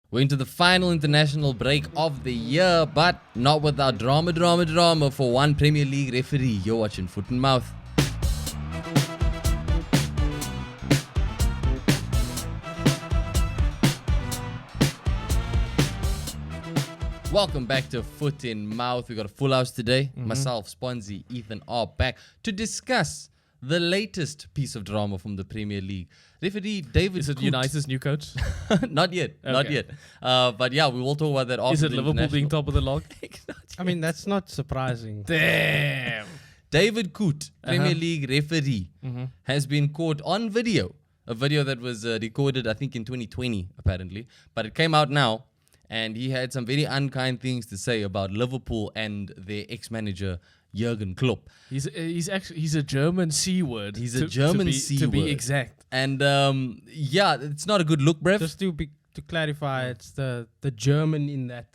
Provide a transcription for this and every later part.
We're into the final international break of the year, but not without drama for one Premier League referee. You're watching Foot and Mouth. Welcome back to Foot in Mouth. We got a full house today. Myself, Sponzy, Ethan are back to discuss the latest piece of drama from the Premier League. Referee David Is it Coote. United's new coach? Not yet. But yeah, we will talk about that after. Is it the Liverpool being top of the log? I mean, that's not surprising. Damn. David Coote, Premier League referee, has been caught on video. A video that was recorded, I think, in 2020, apparently. But it came out now. And he had some very unkind things to say about Liverpool and their ex-manager, Jurgen Klopp. He's a German C word. He's a German C to word. be exact. And yeah, it's not a good look, bruv. Just to clarify, it's the German in that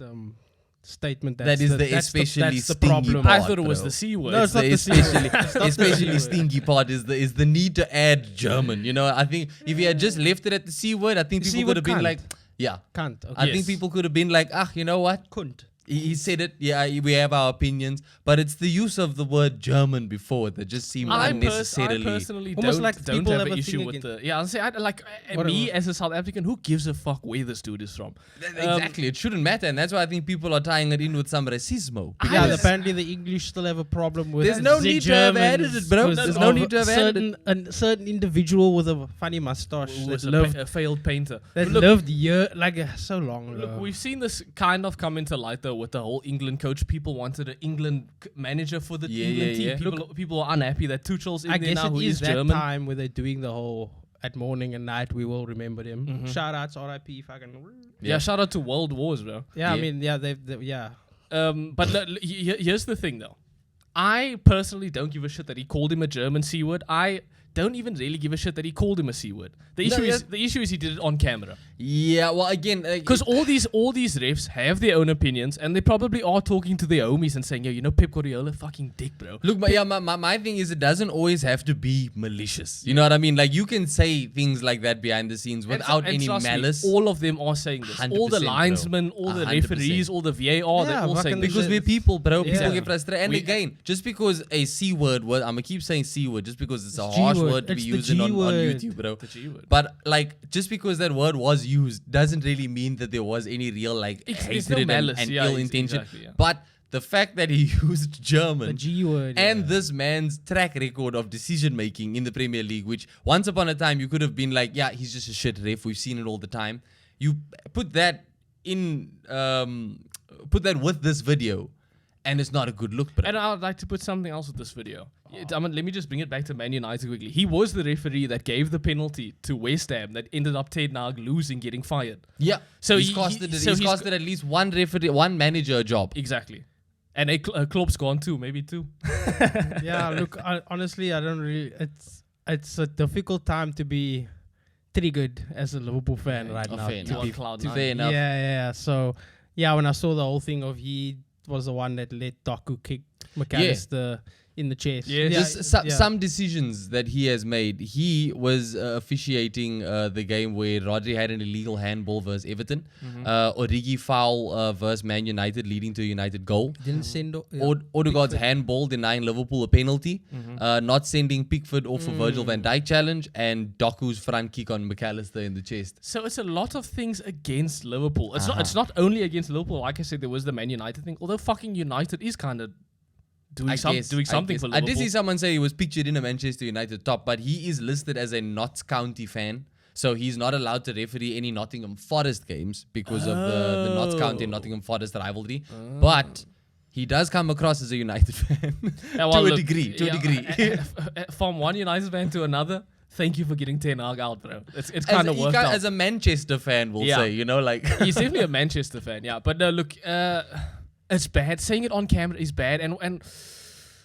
statement. That is the especially that's the stingy problem. part. I thought it was bro. the C word. No, it's not the C word. Especially stingy part is the need to add German. You know, I think if he had just left it at the C word, I think people could have been like, yeah. Can't. Okay. I think people could have been like, you know what? Couldn't. He said it. Yeah, we have our opinions, but it's the use of the word German before that just seemed unnecessarily. I personally Almost don't, like don't people have have an a issue thing with against- the. Yeah, I'll say me as a South African, who gives a fuck where this dude is from? Exactly, it shouldn't matter, and that's why I think people are tying it in with some racismo. Yeah, apparently the English still have a problem with. There's no the need to have added Germans it, bro. because There's no of need to have added it. A certain individual with a funny mustache Who that was lived a failed painter. that Look, lived so long. Look, we've seen this kind of come into light though with the whole England coach. People wanted an England manager for the England team. Yeah. People are unhappy that Tuchel's in I there guess now, who it is is that German. time where they're doing the whole at morning and night we will remember them. Shout outs, RIP, fucking. Yeah, shout out to World Wars, bro. Yeah, Yeah. I mean, yeah, they've yeah. But here's the thing though. I personally don't give a shit that he called him a German C word. I don't even really give a shit that he called him a C word. The issue is he did it on camera. Yeah, well, again, Because all these refs have their own opinions, and they probably are talking to their homies and saying, "Yo, you know Pep Guardiola, fucking dick, bro." look, my thing is it doesn't always have to be malicious. You know what I mean? Like, you can say things like that behind the scenes without And any trust me, malice. all of them are saying this. All the 100%, linesmen, bro. all the 100%. referees, all the VAR, they're Yeah, all saying fucking this. Because we're people, bro. People Yeah. get frustrated. And again, just because a C word, I'm going to keep saying C word just because it's a G harsh word. word to be It's the using G on word. YouTube, bro. The G word. But, like, just because that word was used doesn't really mean that there was any real, like, It's no hatred malice. and Yeah, ill intention. exactly, yeah. But the fact that he used German The G word. and yeah. this man's track record of decision making in the Premier League, which once upon a time you could have been like, yeah, he's just a shit ref. We've seen it all the time. You put that in, put that with this video, and it's not a good look. But And I would like to put something else with this video. Let me just bring it back to Man United quickly. He was the referee that gave the penalty to West Ham that ended up Ten Hag losing, getting fired. yeah, So he's he- costed he's at least one referee, one manager a job. Exactly. And Klopp's gone too, maybe two. Yeah, look, honestly, I don't really. It's a difficult time to be triggered as a Liverpool fan right now. fair to enough. be- On cloud To nine. fair enough. Yeah. So, yeah, when I saw the whole thing of he was the one that let Doku kick McAllister in the chest. Yeah. Just some decisions that he has made. He was officiating the game where Rodri had an illegal handball versus Everton. Origi foul versus Man United, leading to a United goal. Didn't send. Odegaard's handball denying Liverpool a penalty. Not sending Pickford off a Virgil van Dijk challenge. And Doku's front kick on McAllister in the chest. So it's a lot of things against Liverpool. It's not only against Liverpool. Like I said, there was the Man United thing. Although fucking United is kind of doing something for Liverpool. I did see someone say he was pictured in a Manchester United top, but he is listed as a Notts County fan. So he's not allowed to referee any Nottingham Forest games because of the Notts County and Nottingham Forest rivalry. But he does come across as a United fan Yeah, well, to a look, degree. From one United fan to another, thank you for getting Ten Hag out, bro. It's kind of worked out. As a Manchester fan, we'll say, you know, like He's definitely a Manchester fan, yeah. But no, look, it's bad. Saying it on camera is bad. And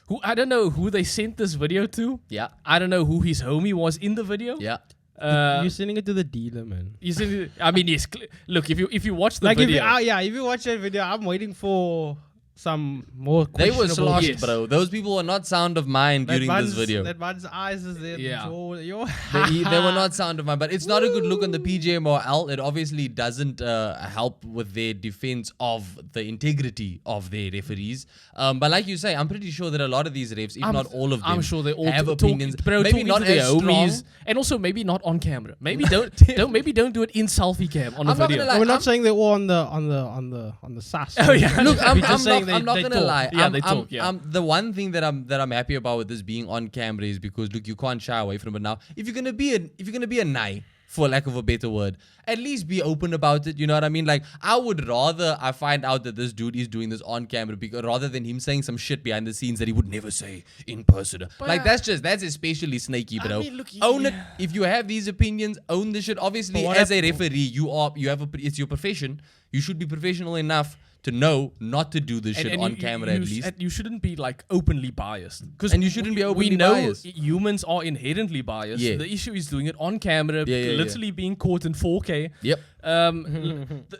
who I don't know who they sent this video to. yeah, I don't know who his homie was in the video. yeah. You're sending it to the dealer, man. You see, I mean, yes. Look, if you watch the Like video, if you watch that video, I'm waiting for some more They were questionable. sloshed, Yes. bro. Those people were not sound of mind during this video. That one's eyes is there. Yeah. They were not sound of mind, but it's not a good look on the PGMOL. It obviously doesn't help with their defense of the integrity of their referees. But like you say, I'm pretty sure that a lot of these refs, if not all of them, I'm sure they all have talk, opinions. bro, Maybe not to their as strong. homies, and also maybe not on camera. Maybe don't do it in selfie cam on a I'm not video. gonna lie, We're not I'm- saying they're all on the SAS. Oh, yeah. Look, I'm just saying not they gonna talk. lie. Yeah, they talk, yeah. The one thing that I'm happy about with this being on camera is because look, you can't shy away from it now. If you're gonna be a nai, for lack of a better word, at least be open about it. You know what I mean? Like, I would rather I find out that this dude is doing this on camera rather than him saying some shit behind the scenes that he would never say in person. Like, that's especially snaky, bro. mean, look, Own it. If you have these opinions, own the shit. Obviously, But what as a referee, it's your profession. You should be professional enough to know not to do this shit on camera at least. And you shouldn't be like openly biased. And you shouldn't be openly we know biased. humans are inherently biased. Yeah. The issue is doing it on camera, literally being caught in 4K. Yep.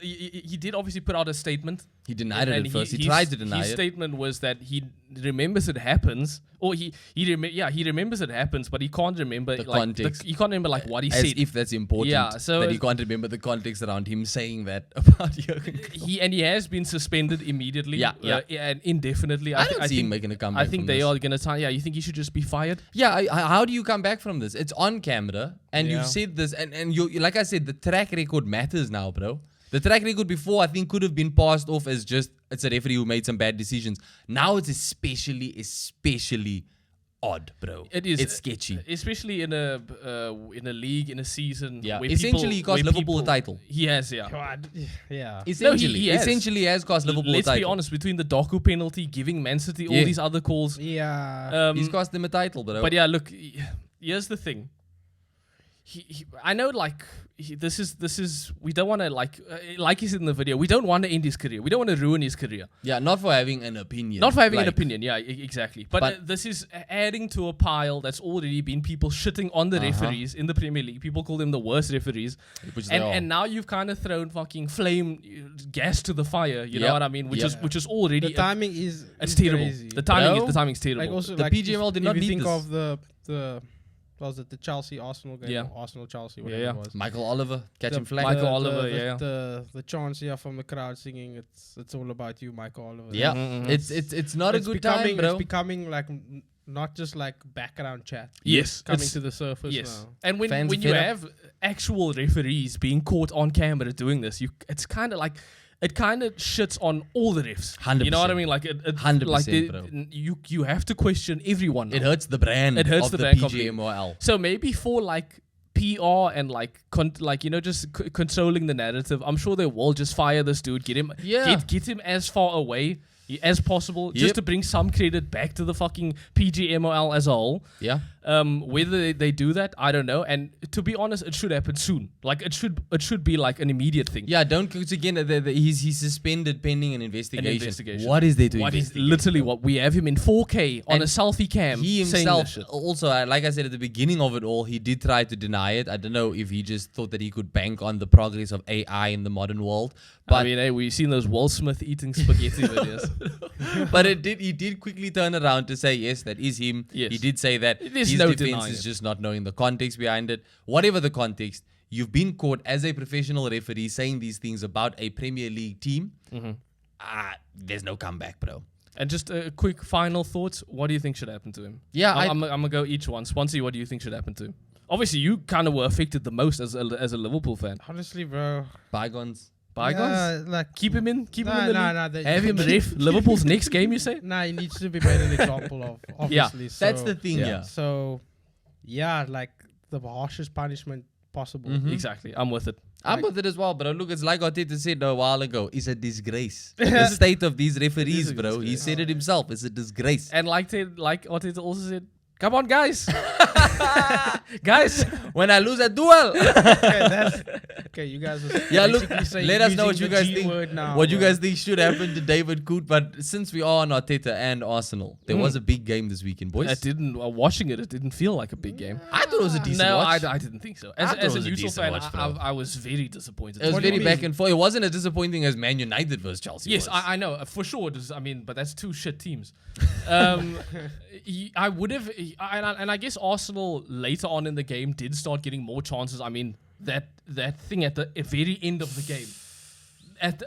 He did obviously put out a statement. He denied it And at first. He tried to deny his it. statement was that he remembers it happens, or he remembers it happens, but he can't remember The context. he can't remember like what he As said. if that's important. Yeah, so that he can't remember the context around him saying that about Jurgen Klopp. He has been suspended immediately. Yeah. and indefinitely. I don't see him making a comeback I think from they this. are gonna try. Yeah, you think he should just be fired? Yeah, how do you come back from this? It's on camera, and Yeah. you've said this, and you like I said, the track record matters now, bro. The track record before, I think, could have been passed off as just it's a referee who made some bad decisions. Now it's especially odd, bro. It is. It's sketchy. Especially in a league, in a season. Yeah. where Essentially, he cost where Liverpool a title. He has, yeah. God, yeah. Essentially, he has. essentially has cost Liverpool Let's a title. be honest. Between the Doku penalty, giving Man City all Yeah. these other calls. Yeah. He's cost them a title, bro. But yeah, look. Here's the thing. I know, like, this is. We don't want to like he said in the video. We don't want to end his career. We don't want to ruin his career. Yeah, not for having an opinion. Not for having an Like, opinion, yeah, exactly. But this is adding to a pile that's already been people shitting on the referees in the Premier League. People call them the worst referees. Which they are. And now you've kind of thrown fucking gas to the fire, you know Yep. what I mean? Which Yep. is already the timing is it's is terrible. crazy. The Bro, timing's terrible. Like also The like PGMOL did if not you need think this. of the what was it, the Chelsea Arsenal game? Yeah. Or Arsenal Chelsea, whatever yeah. it was. Michael Oliver catching flag. Michael Oliver, The chants here from the crowd singing it's all about you, Michael Oliver. Yeah, Mhm. it's not a It's good becoming, time, bro. It's becoming like not just like background chat. Yes, Coming it's- to the surface Yes, now. and when Fans you fed up. have actual referees being caught on camera doing this, it's kind of like it kind of shits on all the refs. 100%. You know what I mean? Like 100%, like bro. you have to question everyone. It now. hurts the brand. It hurts of the the brand completely. PGMOL. So maybe for like PR and like just controlling the narrative, I'm sure they will just fire this dude, get him as far away as possible, just Yep. to bring some credit back to the fucking PGMOL as a whole. Yeah. Whether they do that, I don't know. And to be honest, it should happen soon. Like it should be like an immediate thing. Yeah, don't because again. He's suspended pending an investigation. investigation. What is there to What is investigate? literally what we have him in 4K on And a selfie cam. He saying himself, this shit. also, like I said at the beginning of it all, he did try to deny it. I don't know if he just thought that he could bank on the progress of AI in the modern world. But I mean, hey, we've seen those Will Smith eating spaghetti videos. but he did quickly turn around to say, yes, that is him. Yes. He did say that There's his no defense denying is it. just not knowing the context behind it. Whatever the context, you've been caught as a professional referee saying these things about a Premier League team. There's no comeback, bro. And just a quick final thoughts. What do you think should happen to him? Yeah, I'm gonna go each one. Swansea, what do you think should happen to him? Obviously, you kind of were affected the most as a Liverpool fan. Honestly, bro. Bygones. Bygones. Yeah, like Keep him in. Keep him in the league. nah, Have him ref Liverpool's next game. You say? Nah, he needs to be made an example of. Obviously, so, That's the thing, yeah. So, yeah, like the harshest punishment possible. Mhm. Exactly. I'm with it. I'm with it as well, bro. Look, it's like Arteta said a while ago. It's a disgrace. The state of these referees, a bro. He disgrace. said it himself. It's a disgrace. And like Arteta also said, Come on, guys. Guys. When I lose a duel. Okay, you guys are Look, let us know what you guys think. Now, what you guys think should happen to David Coote. But since we are on Arteta and Arsenal, there was a big game this weekend, boys. Watching it didn't feel like a big game. I thought it was a decent watch. I didn't think so. As a neutral fan, I was very disappointed. It was very back and forth. It wasn't as disappointing as Man United versus Chelsea. Yes, I know. For sure. But that's two shit teams. I would have, and I guess Arsenal later on in the game did start getting more chances. I mean, that thing at the very end of the game.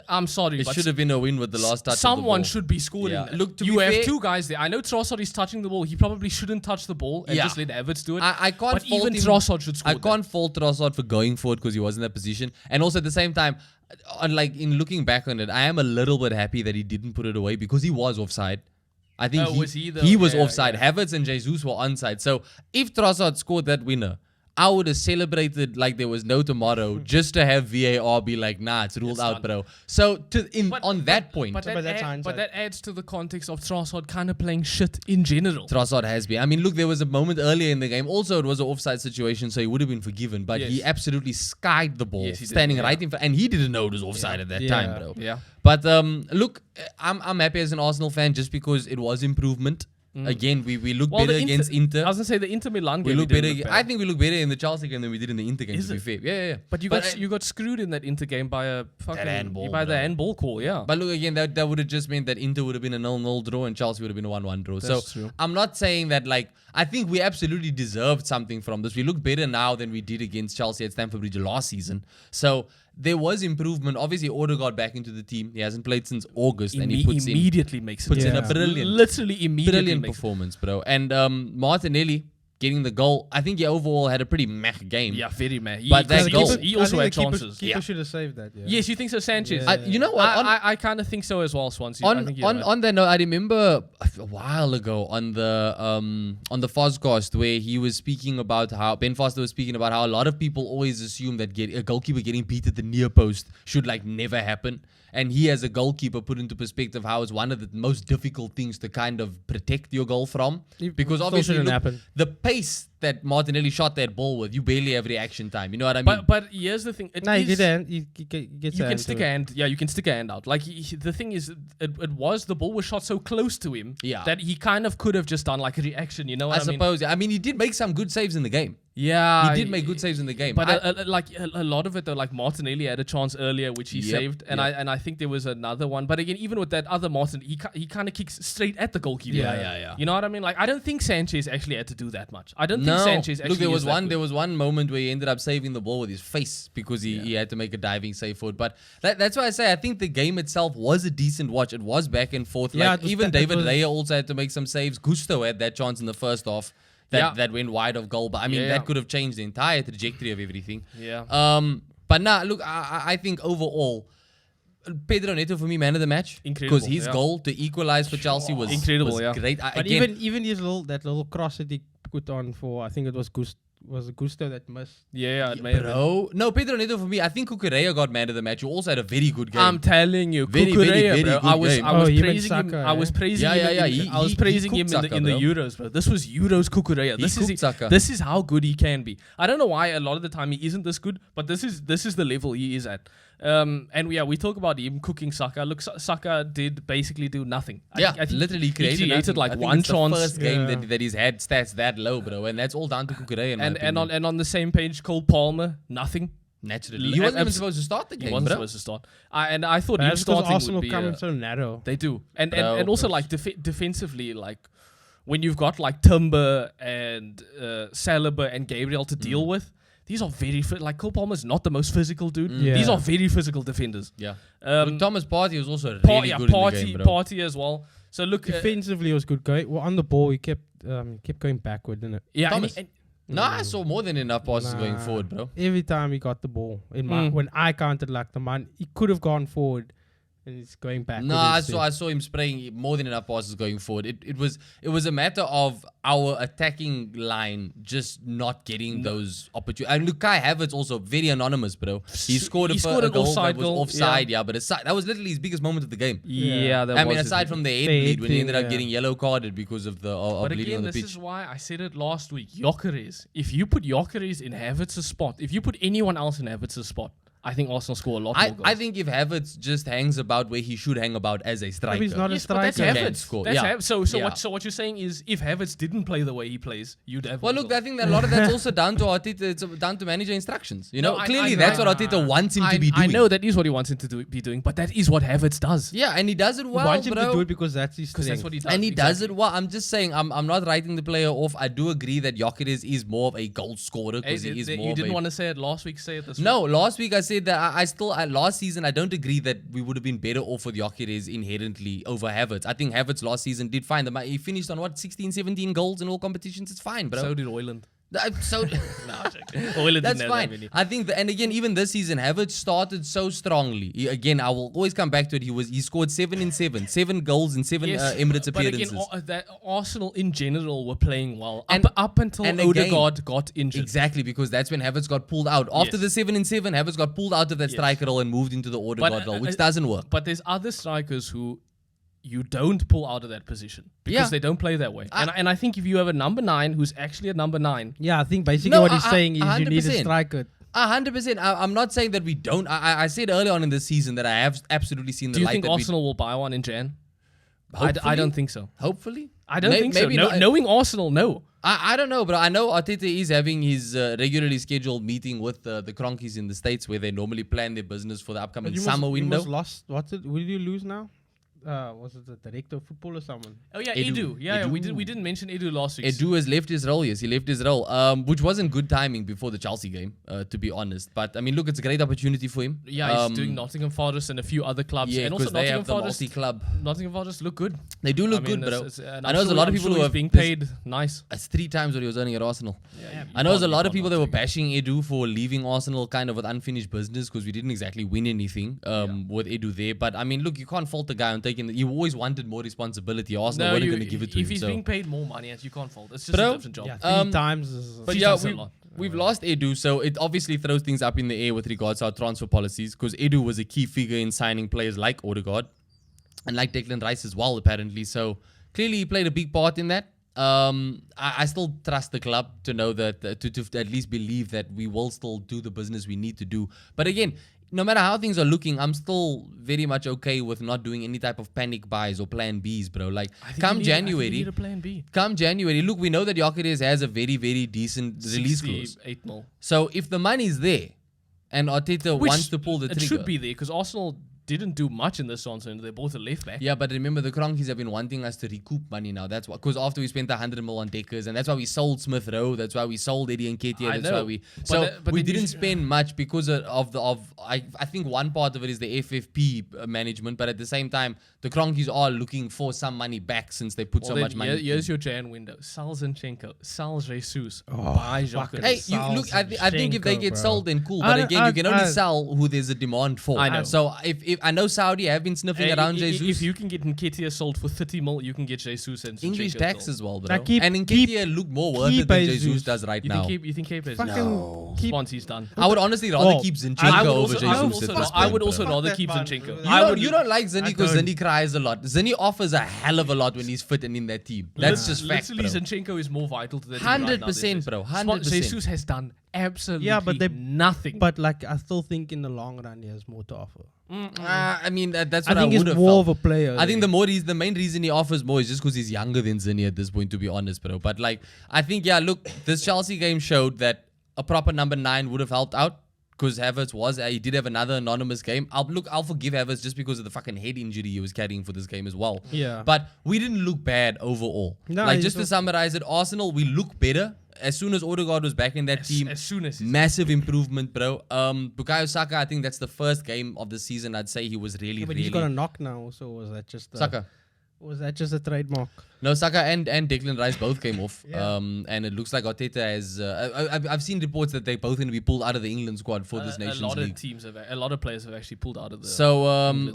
I'm sorry, it should have been a win with the last touch. Someone should be scoring. Yeah. Look, you have two guys there. I know Trossard is touching the ball. He probably shouldn't touch the ball and just let Havertz do it. I can't. But even Trossard should score. I can't fault Trossard for going for it because he was in that position. And also at the same time, in looking back on it, I am a little bit happy that he didn't put it away because he was offside. I think he was offside. Yeah. Havertz and Jesus were onside. So if Trossard scored that winner, I would have celebrated like there was no tomorrow just to have VAR be like, nah, it's ruled out, bro. So on that point. But that adds to the context of Trossard kind of playing shit in general. Trossard has been. I mean, look, there was a moment earlier in the game. Also, it was an offside situation, so he would have been forgiven. But he absolutely skied the ball, standing right in front. And he didn't know it was offside at that time, bro. Yeah. But look, I'm happy as an Arsenal fan just because it was improvement. Again, we look better against Inter. I was going to say the Inter Milan game. We look better. I think we look better in the Chelsea game than we did in the Inter game, to be fair. Yeah. But you got screwed in that Inter game by a fucking handball call, yeah. But look, again, that would have just meant that Inter would have been a 0-0 draw and Chelsea would have been a 1-1 draw. That's true. I'm not saying that, I think we absolutely deserved something from this. We look better now than we did against Chelsea at Stamford Bridge last season. So there was improvement. Obviously, Odegaard back into the team. He hasn't played since August, and he puts in a brilliant performance, bro. And Martinelli getting the goal. I think he overall had a pretty meh game. Yeah, very meh. But that goal, he also had chances. Keeper should have saved that. Yeah. Yes, you think so, Sanchez? You know what? I kind of think so as well, Swansea. On that note, I remember a while ago on the Fozcast where he was speaking about how Ben Foster was speaking about how a lot of people always assume that a goalkeeper getting beat at the near post should never happen. And he, as a goalkeeper, put into perspective how it's one of the most difficult things to kind of protect your goal from. Because obviously, the pace that Martinelli shot that ball with, you barely have reaction time. You know what I mean? But here's the thing. You can stick a hand. Yeah, you can stick a hand out. The thing is, the ball was shot so close to him that he kind of could have just done a reaction. You know what I mean? I suppose. I mean, he did make some good saves in the game. Yeah, he did make good saves in the game. But a lot of it though, Martinelli had a chance earlier which he saved, and I think there was another one. But again, even with that other Martin, he kind of kicks straight at the goalkeeper. Yeah. You know what I mean? I don't think Sanchez actually had to do that much. I don't think Sanchez actually. Look, there was one moment where he ended up saving the ball with his face because he had to make a diving save for it. But that's why I say I think the game itself was a decent watch. It was back and forth. Even David Raya also had to make some saves. Gusto had that chance in the first half. That went wide of goal. But I mean, that could have changed the entire trajectory of everything. Yeah. But look, I think overall, Pedro Neto for me, man of the match. Incredible. Because his goal to equalize for Chelsea was incredible. Great. But even his little cross that he put on for, I think it was Gusto that missed. Yeah, it may have been. No, Pedro Neto for me. I think Cucurella got man of the match. Who also had a very good game. I'm telling you, very bro. I was praising him. I was praising him. I was praising him in the Euros, bro. This was Euros Cucurella. This is how good he can be. I don't know why a lot of the time he isn't this good, but this is the level he is at. And we talk about him cooking Saka. Look, Saka did basically do nothing. I think literally created one chance. The first game that he's had stats that low, bro, and that's all down to Cucurella. And on the same page, Cole Palmer, nothing. Naturally, he wasn't even supposed to start the game. He wasn't supposed to start. And I thought him starting Arsenal would be coming so narrow. They do, and also defensively, when you've got Timber and Saliba and Gabriel to deal with. These are very Cole Palmer's not the most physical dude. Yeah. These are very physical defenders. Yeah. Thomas Partey was also really good in the game, bro. Partey as well. So look, defensively it was good. On the ball, he kept going backward, didn't it? Yeah. Thomas. I saw more than enough passes going forward, bro. Every time he got the ball, when I counted the man, he could have gone forward. and he's going back. No, I saw him spraying more than enough passes going forward. It was a matter of our attacking line just not getting those opportunities. And look, Kai Havertz also very anonymous, bro. He scored a goal that was offside, but that was literally his biggest moment of the game. Yeah, that was aside from the head bleed when he ended up getting yellow carded because of the bleeding on the pitch. This is why I said it last week. Gyökeres. If you put Gyökeres in Havertz's spot, if you put anyone else in Havertz's spot, I think Arsenal score a lot more goals. I think if Havertz just hangs about where he should hang about as a striker. He's not a striker. That's Havertz. So what you're saying is if Havertz didn't play the way he plays, you'd have. Well, look, I think that a lot of that's also down to Arteta. It's down to manager instructions. Clearly that's what Arteta wants him to be doing. I know that is what he wants him to be doing, but that is what Havertz does. Yeah, and he does it well, He wants him to do it because that's his strength. That's what he does. And he does it well. I'm just saying, I'm not writing the player off. I do agree that Gyökeres is more of a goal scorer because he is more. You didn't want to say it last week. Say it this week. No, last week I said that last season, I don't agree that we would have been better off with Gyökeres inherently over Havertz. I think Havertz last season did fine. He finished on 16, 17 goals in all competitions. It's fine, bro. So did Oyland. Oyland that's fine. I think, and again, even this season, Havertz started so strongly. I will always come back to it. He scored 7 in 7 goals in 7 Emirates appearances. But again, that Arsenal in general were playing well up until Odegaard got injured. Exactly, because that's when Havertz got pulled out. After the 7 in 7, Havertz got pulled out of that striker role and moved into the Odegaard role, which doesn't work. But there's other strikers who you don't pull out of that position because they don't play that way. And I think if you have a number 9 who's actually a number 9. Yeah, I think basically what he's saying is 100%. You need a striker. 100%. I'm not saying that we don't. I said early on in this season that I have absolutely seen the light. Do you think Arsenal will buy one in Jan? I don't think so. Hopefully. I don't think so. Knowing Arsenal, no. I don't know, but I know Arteta is having his regularly scheduled meeting with the Cronkies in the States where they normally plan their business for the upcoming summer window. You lost. Will you lose now? Was it the director of football or someone? Oh yeah, Edu. Yeah, we didn't mention Edu last week. Edu has left his role. Yes, he left his role, which wasn't good timing before the Chelsea game, to be honest. But I mean, look, it's a great opportunity for him. Yeah, he's doing Nottingham Forest and a few other clubs. Yeah, and also they have the multi-club. Nottingham Forest look good. They do look good, bro. I know there's a lot of people who are being paid nice. It's 3 times what he was earning at Arsenal. I know there's a lot of people that were bashing Edu for leaving Arsenal kind of with unfinished business because we didn't exactly win anything with Edu there. But I mean, look, you can't fault the guy on taking. You always wanted more responsibility. Arsenal weren't going to give it to him. If he's being paid more money, you can't fault. It's just a different job. Yeah, 3 times. We've lost Edu, so it obviously throws things up in the air with regards to our transfer policies because Edu was a key figure in signing players like Odegaard and like Declan Rice as well, apparently. So clearly he played a big part in that. I still trust the club to know that, to at least believe that we will still do the business we need to do. But again, no matter how things are looking, I'm still very much okay with not doing any type of panic buys or plan Bs, bro. Like, come January, you need a plan B. Come January, look, we know that Gyökeres has a very, very decent release clause. 8 mil. So if the money's there and Arteta wants to pull the trigger. It should be there because Arsenal didn't do much in this transfer. They're both a left back. Yeah, but remember the Cronkies have been wanting us to recoup money now. That's why, because after we spent 100 mil on Deckers, and that's why we sold Smith Rowe. That's why we sold Eddie Nketiah. That's why we. But we didn't spend much because I think one part of it is the FFP management, but at the same time, the Cronkies are looking for some money back since they put so much money. Here's your Jan window: sell Zinchenko, sell Jesus, buy Gyökeres. Hey, you look. I think if they get sold, then cool. But again, you can only sell who there's a demand for. I know. So if I know Saudi have been sniffing around Jesus. If you can get Nketiah sold for 30 mil, you can get Jesus and English tax as well, bro. And Nketiah look more worth it than Jesus does right now. You think Kepa's no. Sponsy's done. I would honestly rather keep Zinchenko over Jesus. I would also rather keep Zinchenko. You don't like Zinny because Zinny cries a lot. Zinny offers a hell of a lot when he's fit and in that team. That's just fact, bro. Literally, Zinchenko is more vital to the team 100%, bro. 100%. Jesus has done absolutely nothing. But like, I still think in the long run, he has more to offer. I mean, that's what I would have felt. I think he's more of a player. I think the main reason he offers more is just because he's younger than Zinny at this point, to be honest, bro. But like, I think, look, this Chelsea game showed that a proper number 9 would have helped out. Because Havertz he did have another anonymous game. I'll forgive Havertz just because of the fucking head injury he was carrying for this game as well. Yeah. But we didn't look bad overall. No, like, just to summarize it, Arsenal, we look better. As soon as Odegaard was back in that team, massive improvement, bro. Bukayo Saka, I think that's the first game of the season I'd say he was really, but he's got a knock now, so was that just Saka? Was that just a trademark? No, Saka and Declan Rice both came off. And it looks like Arteta has... I've seen reports that they're both going to be pulled out of the England squad for this Nations League. A lot of players have actually pulled out of the... So,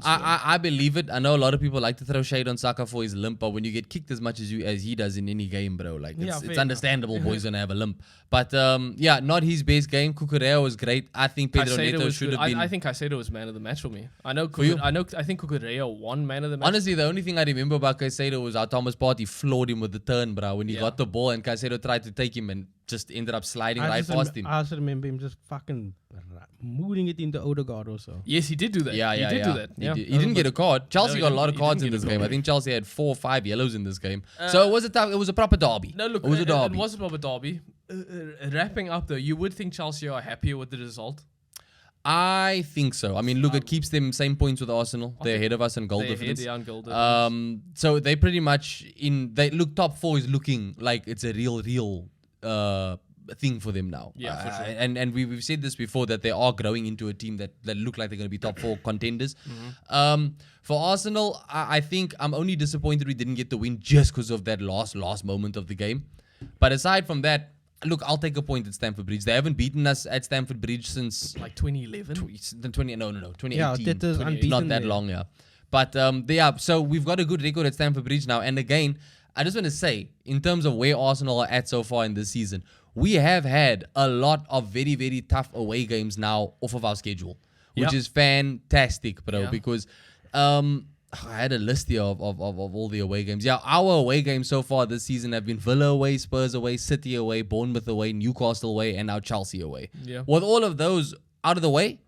I believe it. I know a lot of people like to throw shade on Saka for his limp, but when you get kicked as much as he does in any game, bro, like, it's understandable boy's going to have a limp. But, not his best game. Cucurella was great. I think Pedro Neto should have been... I think Caicedo was man of the match for me. I think Cucurella won man of the match. Honestly, the only thing I remember about Caicedo was how Thomas Partey floored him with the turn, bro, when he got the ball and Caicedo tried to take him and just ended up sliding right past him. I also remember him just fucking moving it into Odegaard also. Yes, he did do that. He did do that. He didn't get a card. Chelsea got a lot of cards in this game. I think Chelsea had 4 or 5 yellows in this game. So it was a proper derby. No, look, it was a derby. It was a proper derby. Wrapping up though, you would think Chelsea are happier with the result. I think so. I mean, look, it keeps them same points with Arsenal. They're ahead of us in goal difference. So they pretty much top 4 is looking like it's a real thing for them now. Yeah, for sure. And we've said this before that they are growing into a team that look like they're going to be top 4 contenders. For Arsenal, I think I'm only disappointed we didn't get the win just because of that last moment of the game. But aside from that, look, I'll take a point at Stamford Bridge. They haven't beaten us at Stamford Bridge since... Like 2011? 2018. Yeah, that is unbeaten. Not that long, yeah. But, so we've got a good record at Stamford Bridge now. And again, I just want to say, in terms of where Arsenal are at so far in this season, we have had a lot of very, very tough away games now off of our schedule, which is fantastic, bro, because... I had a list here of all the away games. Yeah, our away games so far this season have been Villa away, Spurs away, City away, Bournemouth away, Newcastle away, and now Chelsea away. Yeah. With all of those out of the way,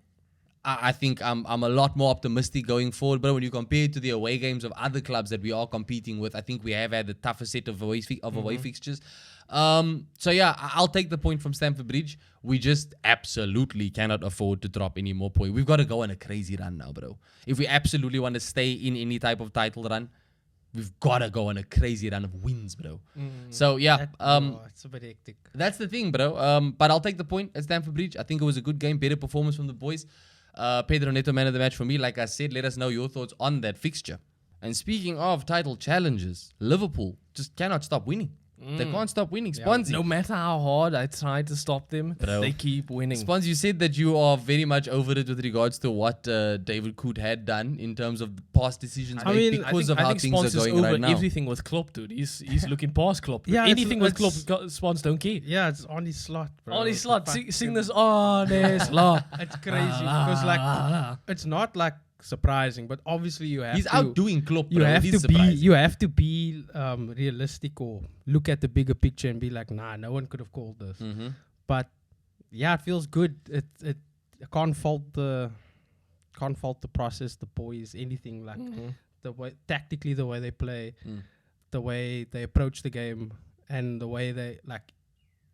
I think I'm a lot more optimistic going forward. But when you compare it to the away games of other clubs that we are competing with, I think we have had the toughest set of away fixtures. So yeah, I'll take the point from Stamford Bridge. We just absolutely cannot afford to drop any more points. We've got to go on a crazy run now, bro. If we absolutely want to stay in any type of title run, we've got to go on a crazy run of wins, bro. So yeah, it's a bit hectic. That's the thing, bro. But I'll take the point at Stamford Bridge. I think it was a good game, better performance from the boys. Pedro Neto, man of the match for me. Like I said, let us know your thoughts on that fixture. And speaking of title challenges, Liverpool just cannot stop winning. They can't stop winning. Sponzy. No matter how hard I try to stop them, they keep winning. Sponzy, you said that you are very much over it with regards to what David Coote had done in terms of past decisions made because of how things are going right now. Everything with Klopp, dude. He's looking past Klopp. Yeah, anything with Klopp, Spons don't care. Yeah, it's on his slot, bro. On his slot. Sing this on his slot. It's crazy because like it's not like surprising, but obviously you have he's outdoing Klopp, bro. You have to be realistic or look at the bigger picture and be like, nah, no one could have called this. But yeah, it feels good. It can't fault the process, the boys, anything like the way tactically, the way they play, the way they approach the game, and the way they like.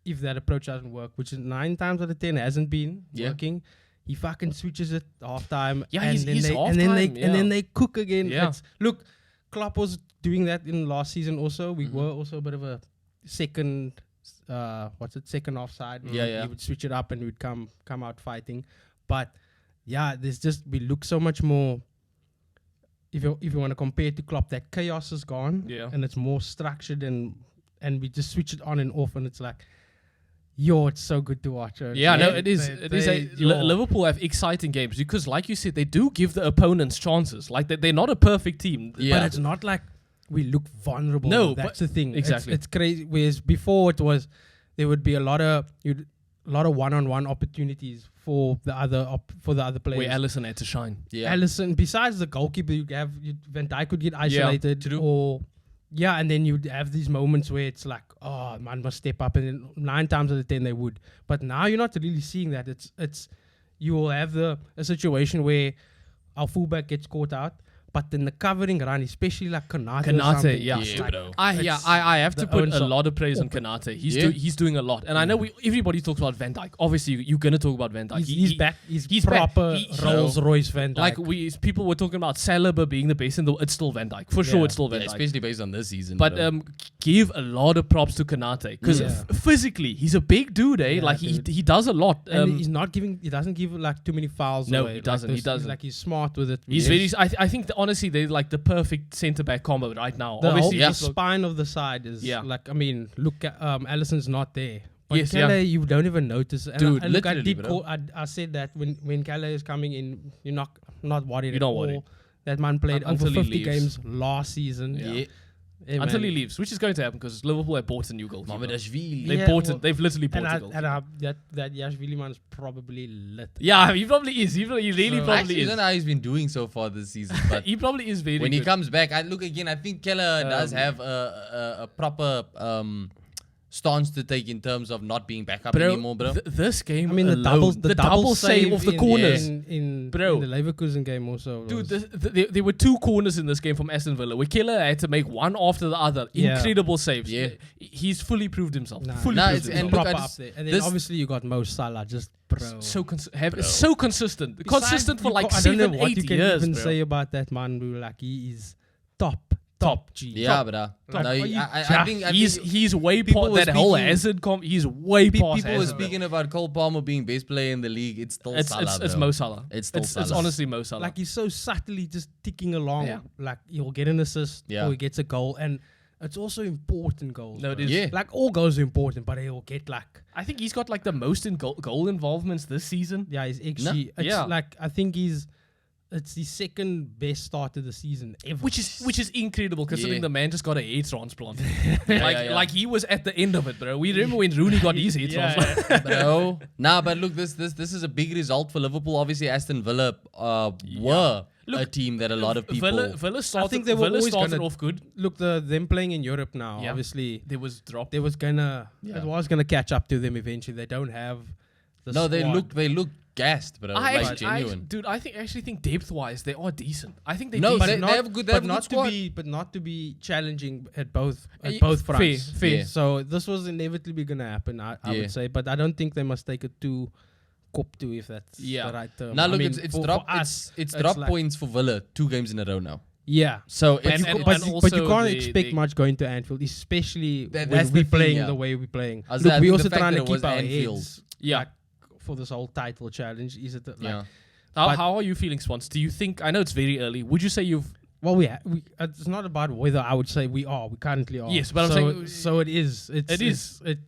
If that approach doesn't work, which is 9 times out of 10 hasn't been working. He fucking switches it half time. Yeah, and then they cook again. Yeah. Look, Klopp was doing that in last season also. We were also a bit of a second offside. Yeah. He would switch it up and we'd come out fighting. But yeah, we look so much more. If you want to compare it to Klopp, that chaos is gone. Yeah. And it's more structured and we just switch it on and off and it's like, yo, it's so good to watch. Yeah, no, it is. Liverpool have exciting games because, like you said, they do give the opponents chances. Like they're not a perfect team, but it's not like we look vulnerable. No, that's the thing. Exactly, it's crazy. Whereas before there would be a lot of one-on-one opportunities for the other players. Where Alisson had to shine. Yeah, Alisson. Besides the goalkeeper, Van Dijk could get isolated and then you'd have these moments where it's like, oh, man must step up, and then 9 times out of 10 they would. But now you're not really seeing that. It's you will have a situation where our fullback gets caught out, but then the covering run, especially like Konate, I have to put a lot of praise on Konate. He's doing a lot, and I know everybody talks about Van Dijk. Obviously, you're gonna talk about Van Dijk. He's back. He's proper Rolls Royce Van Dijk. Like people were talking about Saliba being the best, it's still Van Dijk for sure. It's still Van Dijk, especially based on this season. But give a lot of props to Konate because physically he's a big dude. He does a lot. And he doesn't give like too many fouls. No, away. he doesn't. He's smart with it. He's very. I think honestly, they're like the perfect centre back combo right now. The Obviously, whole spine of the side is like, I mean, look at Alisson's not there. But Yes, Calais, you don't even notice. And Dude, look, literally, I said that when Calais is coming in, you're not worried You're at not all. worried. That man played Until over he 50 leaves. games last season. Yeah. Yeah, Until he man. leaves, which is going to happen because Liverpool have bought a new goalkeeper. Mamedashvili. They've Yeah, bought well, it. They've literally bought a And goalkeeper. that Yashvili man is probably lit. Yeah, he probably is. He really So- probably Actually, I is. don't know how he's been doing so far this season, but He probably is very when good. he comes back, I think Keller does have a proper stance to take in terms of not being back up anymore, bro. This game, I mean, alone, the double save of the corners. in Bro. the Leverkusen game also. Dude, was- there were 2 corners in this game from Aston Villa where Keller had to make one after the other. Yeah. Incredible saves. Yeah. He's fully proved himself. Nah, Fully Nah, proved it's- and himself. look, proper I up just- there. And then this- obviously you got Mo Salah, just bro. so consistent. Besides, Consistent for you like I don't know 7, what 8 you can years, even bro. say about that man, bro. Like he is top G. Yeah, Top. but Top. no, Are you I think He's way people past were that whole speaking- Hazard he's way past people were Hazard. speaking about Cole Palmer being best player in the league. It's still Salah, It's bro. Mo Salah. It's still It's Salah. honestly Mo Salah. Like he's so subtly just ticking along. Yeah. Like he'll get an assist Yeah. or he gets a goal, and it's also important goals. No, it bro. is. Yeah. Like all goals are important, but he'll get like I think he's got like the most in goal involvements this season. his XG. No. It's Yeah. like I think it's the second best start of the season ever. Which is incredible considering Yeah. the man just got a hair transplant. yeah. Like he was at the end of it, bro. We remember when Rooney got his hair transplant. Bro. Nah, but look, this is a big result for Liverpool. Obviously, Aston Villa were Look, a team that a lot of people. Villa started, I think they were Villa always started gonna off good. Look, them playing in Europe now. Yeah. Obviously, There was drop. it was gonna catch up to them eventually. They don't have the No, squad. they look gassed, bro. Like genuine. I actually think depth wise they are decent. I think they No, but decent. they have good. They have a good squad. but not to be challenging at both Fair, fronts. fair. Yeah. So this was inevitably gonna happen. I Yeah. would say, but I don't think they must take it too cop to, if that's Yeah. the right term. Now I look, mean, it's for dropped. us, It's dropped like- points for Villa 2 games in a row now. Yeah. So And- it's and- But you also can't the- expect the- much going to Anfield, especially That's when the we're thing, playing yeah. the way we're playing. I Look, think we're the also fact trying that to it was keep our Anfield. heads Yeah. like, for this whole title challenge. Is it like, yeah. but- How are you feeling, Swans? Do you think? I know it's very early. Would you say you've? well, it's not about whether I would say we currently are. Yes, but I'm saying- so it is. It is. It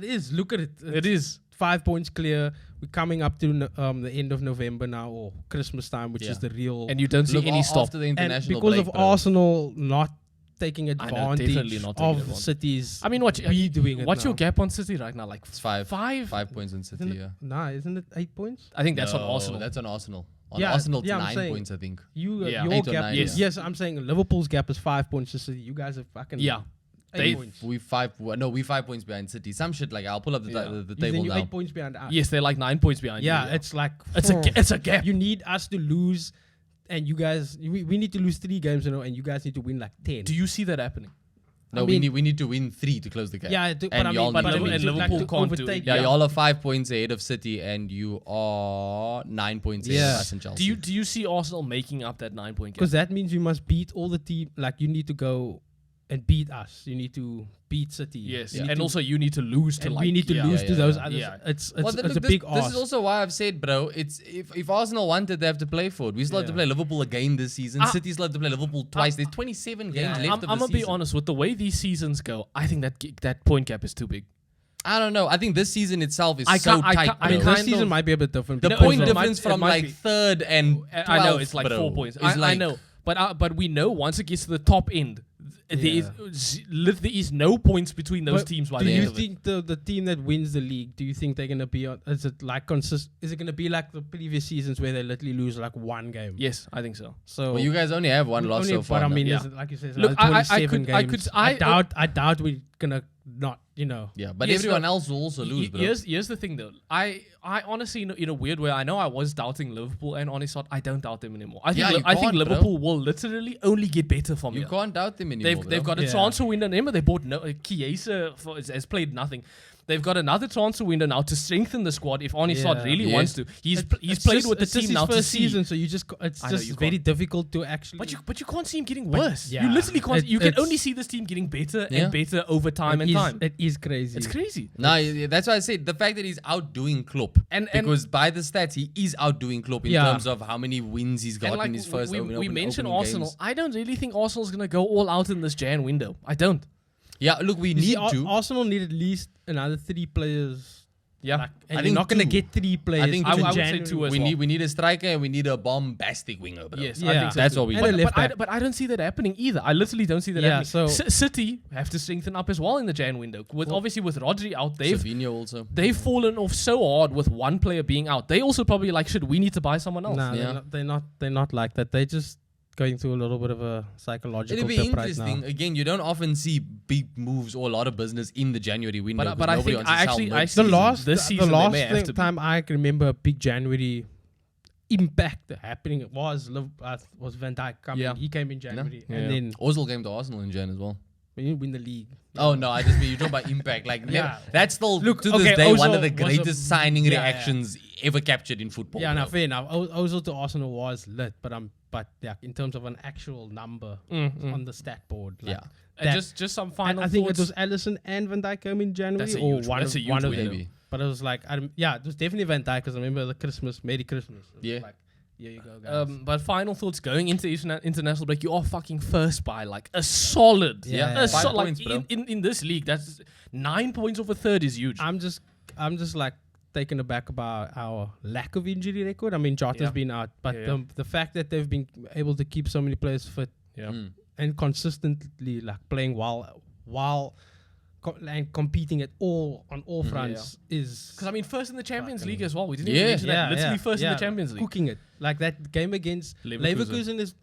is. Look at it. It is. 5 points clear. We're coming up to the end of November now, or Christmas time, which is the real. And you don't see Look, any stop. after the And international because break, of bro. Arsenal not taking advantage definitely not taking of advantage. City's. I mean, what we doing it what's now. your gap on City right now? Like It's 5 5? 5 points in City. Isn't it, Yeah. Nah, isn't it 8 points? I think that's No, on Arsenal. That's on Arsenal. On Yeah, Arsenal, it's yeah, I'm 9 saying- points, I think. Yeah. Your 8 or gap. 9, Yes, I'm saying Liverpool's gap is 5 points to City. You guys are fucking Yeah. 8 They- points. We 5 points behind City. Some shit like I'll pull up the Then table you're now. 8 points behind us. Yes, they're like 9 points behind. Yeah, you. it's like it's a gap. You need us to lose, and you guys, we need to lose 3 games, and you guys need to win like 10. Do you see that happening? No, I mean- we need to win 3 to close the gap. Yeah, but And I y'all mean, but need I to mean, win. and Liverpool to can't do it. overtake- Yeah, y'all are 5 points ahead of City, and you are 9 points ahead Yeah. of us and Chelsea. Do you see Arsenal making up that 9 point gap? Because that means you must beat all the team. Like you need to go and beat us. You need to beat City. Yes, You need and to- also you need to lose to and like we need to lose yeah, to those yeah. others. Yeah. It's Well, it's look, a big this ask. is also why I've said, bro, it's if Arsenal wanted, they have to play for it. We still have to Yeah. play Liverpool again this season. City still have to play Liverpool twice. There's 27 games Yeah. left of I'm the gonna be season. honest with the way these seasons go. I think that point gap is too big. I don't know. I think this season itself is I so can't- I tight. can't- I mean, bro. this kind season of- might be a bit different. The because point of- difference it from might like be. 3rd and 12th, I know it's like bro, 4 points. is I like- know, but we know once it gets to the top end, there is no points between those But teams by do the you end of it. think the team that wins the league? Do you think they're gonna be? Is it like Is it gonna be like the previous seasons where they literally lose like 1 game? Yes, I think so. So Well, you guys only have one loss only, so far. But I no? mean, Yeah. is it, like you said, Look, another I 27 could- games. I could- I doubt we're gonna not. yeah, but Yes, everyone no. else will also lose, bro. Here's the thing though. I honestly, in a weird way, I know I was doubting Liverpool, and honestly, I don't doubt them anymore. I think Yeah, you I think can't, bro. Liverpool will literally only get better from You here. can't doubt them anymore. They've got a Yeah. transfer window. Remember, they bought Chiesa has played nothing. They've got another transfer window now to strengthen the squad if Arne Slot really wants to. He's played with the team now to see. Season, so it's just very difficult to actually. But you can't see him getting worse. You literally can't. You can only see this team getting better and better over time and time. It is crazy. It's crazy. No, that's why I said the fact that he's outdoing Klopp. Because by the stats, he is outdoing Klopp in terms of how many wins he's got in his first opening games. We mentioned Arsenal. I don't really think Arsenal's going to go all out in this Jan window. I don't. Yeah, look, we need to. Arsenal need at least another 3 players. Yeah, and they're not going to get 3 players. I think I would say 2 as well. We need a striker and we need a bombastic winger, bro. Yes, I think so. That's what we need. But I don't see that happening either. I literally don't see that happening. So City have to strengthen up as well in the Jan window. Obviously with Rodri out, they've fallen off so hard with one player being out. They also probably like, shit, we need to buy someone else. No, they're not like that. They just going through a little bit of a psychological It'll be interesting. Right, again, you don't often see big moves or a lot of business in the January window. But I think the last time I can remember a big January impact happening was Van Dijk coming. Yeah. He came in January. And then Ozil came to Arsenal in Jan as well. We didn't win the league. Oh no, I just mean you talk about impact. Like that's still to this day one of the greatest signing reactions ever captured in football. Yeah, no, fair enough. Ozil to Arsenal was lit, but in terms of an actual number on the stat board, just some final. I think it was Alisson and Van Dijk came in January, one of them. But it was like, it was definitely Van Dijk because I remember the Merry Christmas. Yeah. Like, here you go, guys. But final thoughts going into international break. You are fucking first by like a solid. Yeah. 5 points, bro. In this league, that's 9 points over third is huge. I'm just like taken aback about our lack of injury record. I mean, Jota's been out, but the fact that they've been able to keep so many players fit and consistently like playing while and competing on all fronts is because I mean first in the Champions League as well. We didn't even mention that. Literally first in the Champions League. Cooking it. Like that game against Leverkusen is,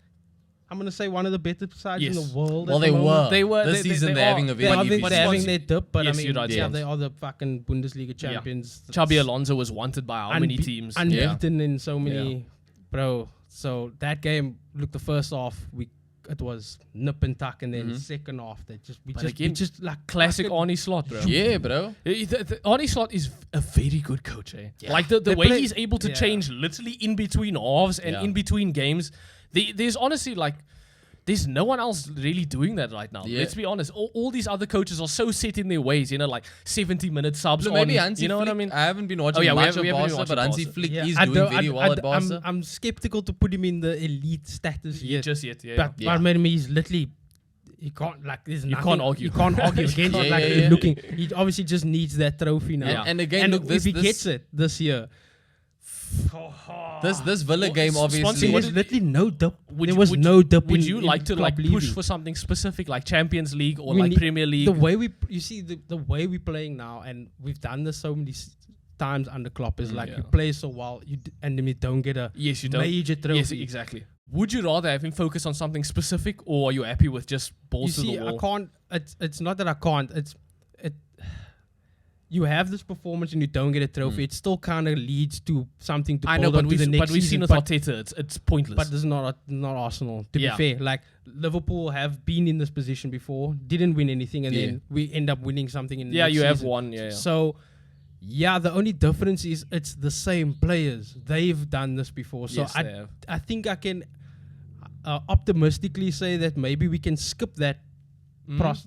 I'm gonna say, one of the better sides in the world. Well, they were. This season they're having a very they're having their dip, but I mean, right, they are the fucking Bundesliga champions. Xabi Alonso was wanted by how many teams? Unbeaten in so many, bro. So that game, look, the first half it was nip and tuck, and then second half we just like classic Arne Slot, bro. Yeah, bro. Arne Slot is a very good coach, eh? Yeah. Like the way he's able to change literally in between halves and in between games. There's honestly like there's no one else really doing that right now. Let's be honest. All these other coaches are so set in their ways, 70-minute subs. Look, maybe Hansi Flick, what I mean? I haven't been watching much of Barca, but Hansi Flick is doing very well at Barca. I'm skeptical to put him in the elite status yet. Just yet, But he's literally, you can't argue. You can't argue against looking. He obviously just needs that trophy now. And again, look, if he gets it this year. This Villa game obviously there was literally no dip. There was no dip. Would you like to push for something specific like Champions League or like Premier League? The way the way we're playing now, and we've done this so many times under Klopp, is like you play so well, and then you don't get a major trophy. Yes, exactly. Would you rather have him focus on something specific, or are you happy with just balls to the wall? I can't. It's not that I can't. You have this performance and you don't get a trophy. It still kind of leads to something to build on to the next season. But we've seen with Arteta, it's pointless. But this is not Arsenal, to be fair. Like, Liverpool have been in this position before, didn't win anything, and then we end up winning something in the next season. Have won. Yeah. So, the only difference is it's the same players. They've done this before. So I think I can optimistically say that maybe we can skip that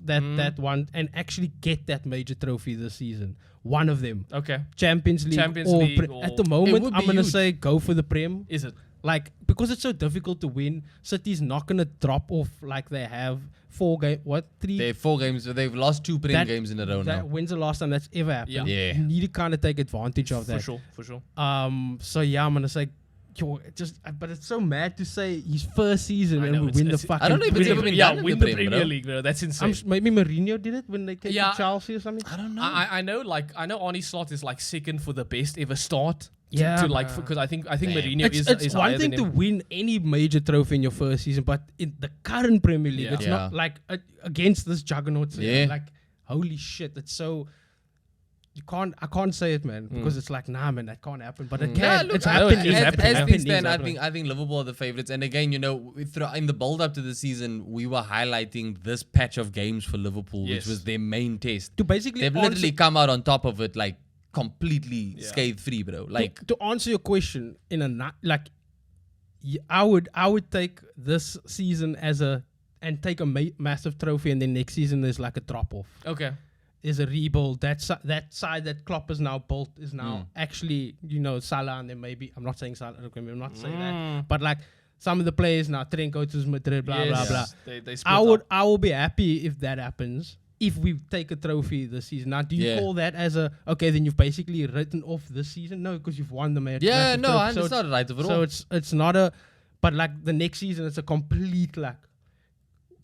that one and actually get that major trophy this season. One of them. Okay. Champions League. At the moment, I'm going to say go for the Prem. Is it? Like, because it's so difficult to win, City's not going to drop off like they have 4 games. What? 3? They have 4 games. They've lost 2 Prem games in a row now. When's the last time that's ever happened? Yeah. You need to kind of take advantage of that. For sure. So, I'm going to say, but it's so mad to say his first season and we win the fucking. I don't know if it's ever been done in win the Premier League, bro. That's insane. Maybe Mourinho did it when they came to Chelsea or something. I don't know. I know Arne Slot is like second for the best ever start. Yeah, because I think Mourinho is it's one thing to win any major trophy in your first season, but in the current Premier League, it's not like against this juggernaut. Yeah. Like holy shit, it's so. I can't say it, man, because it's like, nah, man, that can't happen. But it can. Nah, look, it's happening. As things stand, I think Liverpool are the favourites. And again, in the build-up to the season, we were highlighting this patch of games for Liverpool, which was their main test. To basically they've literally come out on top of it, like completely scathe-free, bro. Like to answer your question, I would take this season and take a massive trophy, and then next season there's like a drop-off. Okay. Is a rebuild. That side that Klopp is now built is now actually, Salah, and then maybe, I'm not saying Salah, I'm not saying that, but like some of the players now, Trent goes to Madrid, blah, blah, blah. They I will be happy if that happens, if we take a trophy this season. Now, do you call that as okay, then you've basically written off this season? No, because you've won the match. Yeah, no, it's not right of it all. So it's not but like the next season, it's a complete like,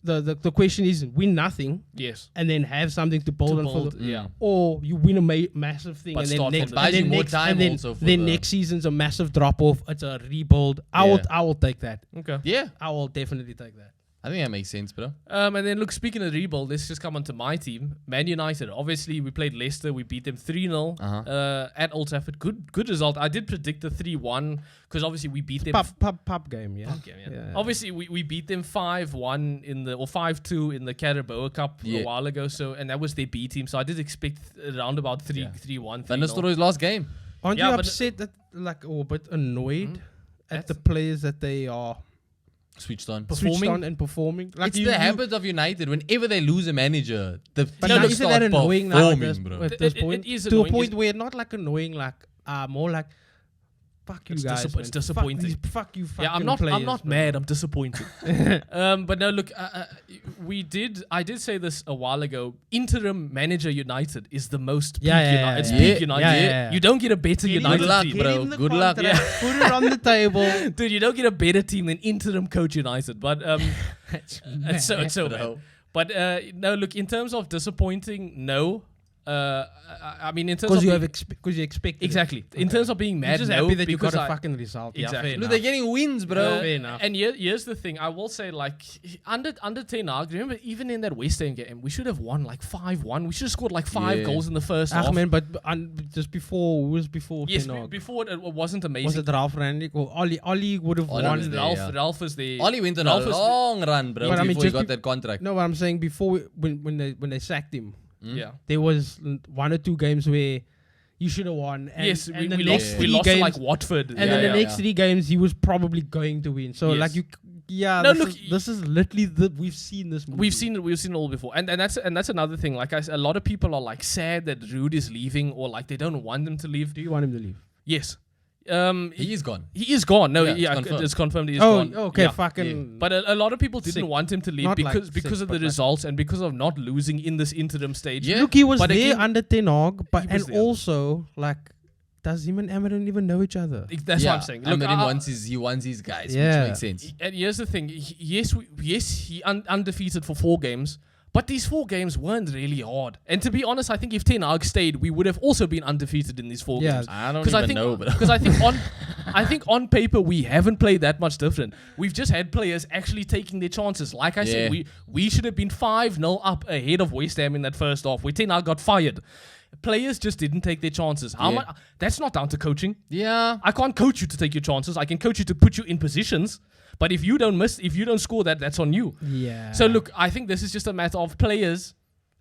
The question is win nothing, and then have something to build on or you win a massive thing, but and then next season's a massive drop off. It's a rebuild. I will take that. Okay, I will definitely take that. I think that makes sense, bro. And then look, speaking of rebuild, let's just come on to my team, Man United. Obviously, we played Leicester. We beat them 3-0 at Old Trafford. Good result. I did predict the 3-1 because obviously we beat them. Pub game, yeah. Obviously, we beat them 5-1 or 5-2 in the Carabao Cup a while ago. So, and that was their B team. So I did expect around about 3-1. Van Nistelooy's last game. Aren't you upset that, like, or a bit annoyed at the players that they are switched on and performing? Like it's the habit of United. Whenever they lose a manager, the team start performing, bro. At this point, it is to a point where not like annoying, like more like fuck you guys. It's disappointing. Fuck you. I'm not mad. I'm disappointed. But no, look, I did say this a while ago. Interim manager United is the most peak United. It's peak United. You don't get a better United team. Good luck, bro. Good luck. Put it on the table, dude. You don't get a better team than interim coach United. But it's so bad. But no, look, in terms of disappointing, no. I mean, in terms of because you expect exactly. In terms of being mad, you're just happy that you got a fucking result. Exactly. Look, they're getting wins, bro. Fair enough. And here's the thing. I will say, like, under Ten Hag, remember, even in that West Ham game, we should have won like 5-1. We should have scored like 5 goals in the first half. Man, but just before, who was before Yes, Ten Hag? before it wasn't amazing. Was it Ralph Rangnick or Ollie would have won? Ralph was there. Ollie went on a long run, bro, before he got that contract. No, but I'm saying before, when they sacked him, there was 1 or 2 games where you should have won. And, yes, and we lost to like Watford. And then the next 3 games, he was probably going to win. So like you, this is literally we've seen this movie. We've seen it all before, and that's another thing. Like a lot of people are like sad that Ruud is leaving, or like they don't want him to leave. Do you want him to leave? Yes. He is gone. He is gone. No, it's confirmed he is gone. Okay, fucking. But a lot of people didn't want him to leave because of the results and because of not losing in this interim stage. Yeah. Look, he was there under Ten Hag, and also like, does him and Amarin even know each other? That's what I'm saying. Look, Amarin wants his guys, which makes sense. And here's the thing. He undefeated for 4 games. But these 4 games weren't really hard. And to be honest, I think if Ten Hag stayed, we would have also been undefeated in these 4 games. I don't even know. Because I think on paper, we haven't played that much different. We've just had players actually taking their chances. Like I said, we should have been 5-0 up ahead of West Ham in that first half, where Ten Hag got fired. Players just didn't take their chances. That's not down to coaching. Yeah. I can't coach you to take your chances. I can coach you to put you in positions. But if you don't score that's on you. Yeah. So look, I think this is just a matter of players.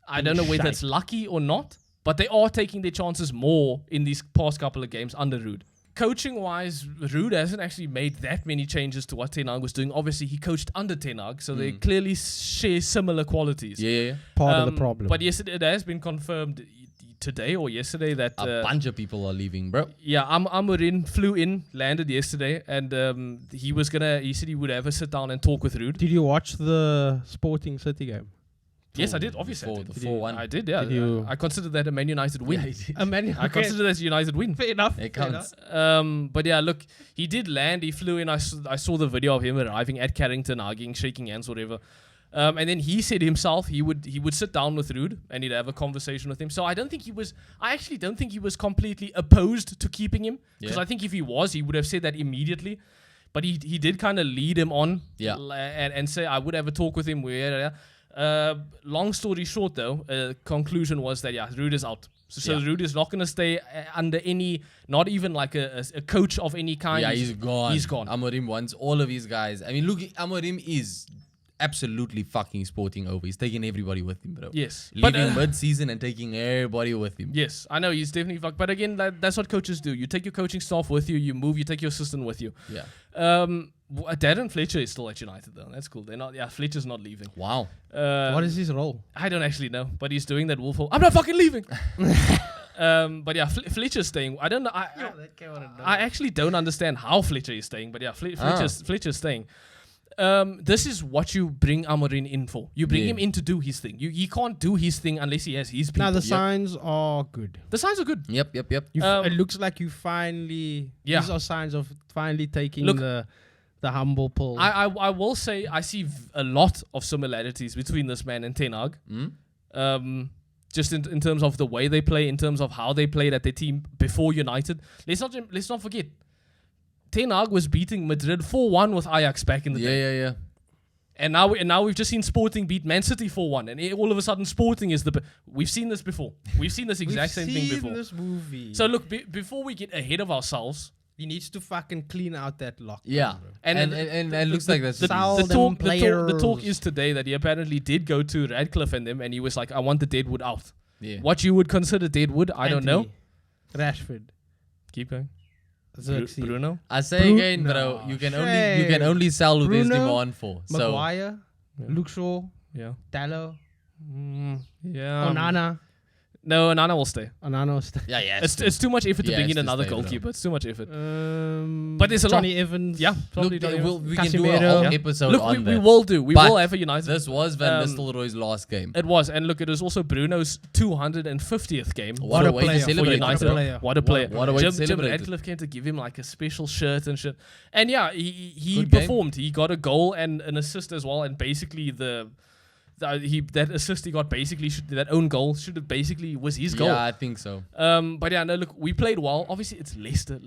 I don't know whether it's lucky or not, but they are taking their chances more in these past couple of games under Ruud. Coaching-wise, Ruud hasn't actually made that many changes to what Ten Hag was doing. Obviously, he coached under Ten Hag, so they clearly share similar qualities. Yeah. Part of the problem. But yes, it has been confirmed today or yesterday that a bunch of people are leaving, bro. Yeah, Amorim flew in, landed yesterday, and he said he would have a sit down and talk with Ruud. Did you watch the Sporting City game? Yes, I did. Obviously, the 4-1. I did. Yeah, I considered that a Man United win. I consider that a United win. Fair enough. It counts. But yeah, look, he did land. He flew in. I saw the video of him arriving at Carrington, hugging, shaking hands, whatever. And then he said himself he would sit down with Ruud and he'd have a conversation with him. So I actually don't think he was completely opposed to keeping him, because I think if he was, he would have said that immediately. But he did kind of lead him on, and say I would have a talk with him. Long story short, though, conclusion was that Ruud is out. So Ruud is not going to stay under any, not even like a coach of any kind. Yeah, he's gone. He's gone. Amorim wants all of his guys. I mean, look, Amorim is absolutely fucking Sporting over. He's taking everybody with him, bro. Yes. Leaving mid-season and taking everybody with him. Yes, I know, he's definitely fucked. But again, that's what coaches do. You take your coaching staff with you, you move, you take your assistant with you. Yeah. Darren Fletcher is still at United, though. That's cool. Fletcher's not leaving. Wow. What is his role? I don't actually know, but he's doing that Wolf. I'm not fucking leaving. But yeah, Fletcher's staying. I don't know. I actually don't understand how Fletcher is staying, but yeah, Fletcher's staying. This is what you bring Amorim in for. You bring him in to do his thing. He can't do his thing unless he has his people. Now the signs are good. The signs are good. Yep. It looks like you finally. These are signs of finally taking the humble pull. I will say I see a lot of similarities between this man and Ten Hag. Just in terms of the way they play, in terms of how they played at their team before United. Let's not forget. Ten Hag was beating Madrid 4-1 with Ajax back in the day. Yeah. And now we've just seen Sporting beat Man City 4-1, and all of a sudden Sporting is we've seen this before. We've seen this exact same thing before. We've seen this movie. So look, before we get ahead of ourselves, he needs to fucking clean out that lock. Yeah, and it looks like that's the talk is today that he apparently did go to Radcliffe and them, and he was like, "I want the deadwood out." Yeah. What you would consider deadwood, I don't know. Rashford. Keep going. Bruno. I say again, bro. You can only sell who there's demand for. Maguire, Luke Shaw, Dallo, Onana. No, Onana will stay. Yeah. It's too much effort to bring in another goalkeeper. It's too much effort. But there's a lot. Johnny Evans. Yeah, probably. Look, we can do a whole episode on that. We will do. We will have a United. This was Van Nistelrooy's last game. It was, and look, it was also Bruno's 250th game. What a way to celebrate! What a player! What a way to celebrate! Jim Radcliffe came to give him like a special shirt and shit. And yeah, he performed. He got a goal and an assist as well, and basically that assist he got that own goal should have basically was his goal. Yeah, I think so. But yeah, no, look, we played well. Obviously, it's Leicester.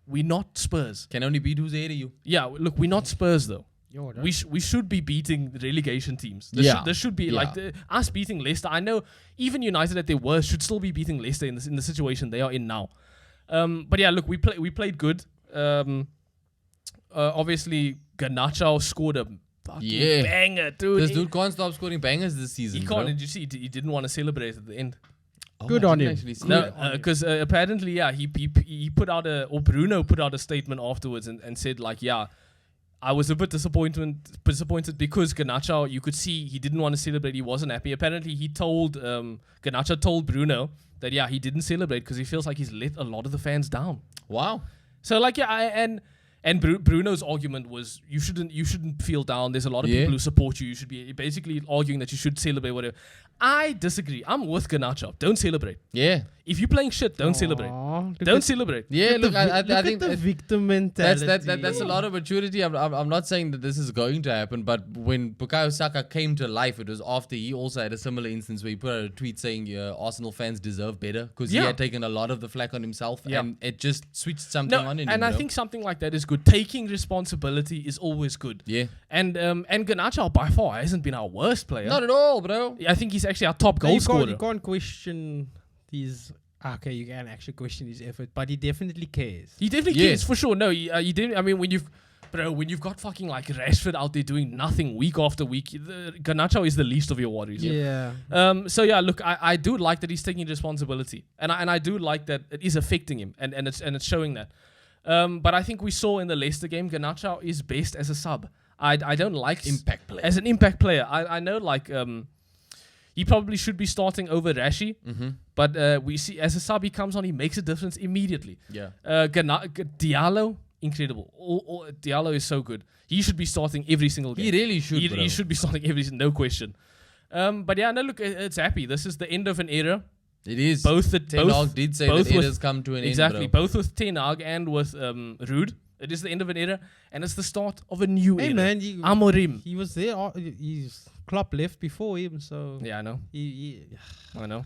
We're not Spurs. Can only beat who's ahead of you. Yeah, look, we're not Spurs though. We should be beating relegation teams. There should be like us beating Leicester. I know even United at their worst should still be beating Leicester in the situation they are in now. But yeah, look, we played good. Obviously, Garnacho scored a banger, dude. This dude can't stop scoring bangers this season. He can't. Did you see? He didn't want to celebrate at the end. Good on him. No, because apparently, he put out Bruno put out a statement afterwards and said like, I was a bit disappointed because Garnacho, you could see he didn't want to celebrate. He wasn't happy. Apparently, Garnacho told Bruno that he didn't celebrate because he feels like he's let a lot of the fans down. Wow. So like And Bruno's argument was you shouldn't feel down. There's a lot of people who support you. You should be basically arguing that you should celebrate whatever. I disagree. I'm with Garnacho. Don't celebrate. Yeah. If you're playing shit, don't celebrate. Don't celebrate. Yeah, look, I think the victim mentality. That's a lot of maturity. I'm not saying that this is going to happen, but when Bukayo Saka came to life, it was after he also had a similar instance where he put out a tweet saying Arsenal fans deserve better because he had taken a lot of the flack on himself and it just switched something on in him. And I think something like that is good. Taking responsibility is always good. Yeah. And Garnacho by far hasn't been our worst player. Not at all, bro. I think he's actually our top goal scorer. You can't question these. Okay, you can actually question his effort, but he definitely cares. He definitely cares for sure. No, he didn't. I mean, when you've got fucking like Rashford out there doing nothing week after week, Garnacho is the least of your worries. Yeah. So yeah, look, I do like that he's taking responsibility, and I do like that it is affecting him, and it's showing that. But I think we saw in the Leicester game, Garnacho is best as a sub. I don't like impact player as an impact player. I know like he probably should be starting over Rashi, but we see as a sub he comes on, he makes a difference immediately. Yeah. Diallo, incredible. Diallo is so good. He should be starting every single game. He really should. He should be starting no question. But yeah, no, look, it's happy. This is the end of an era. It is. Ten Hag did say that era's come to an end. Exactly. Both with Ten Hag and with Ruud. It is the end of an era, and it's the start of a new era. Hey man, Amorim. He was there. Klopp left before him, so yeah, I know. I know.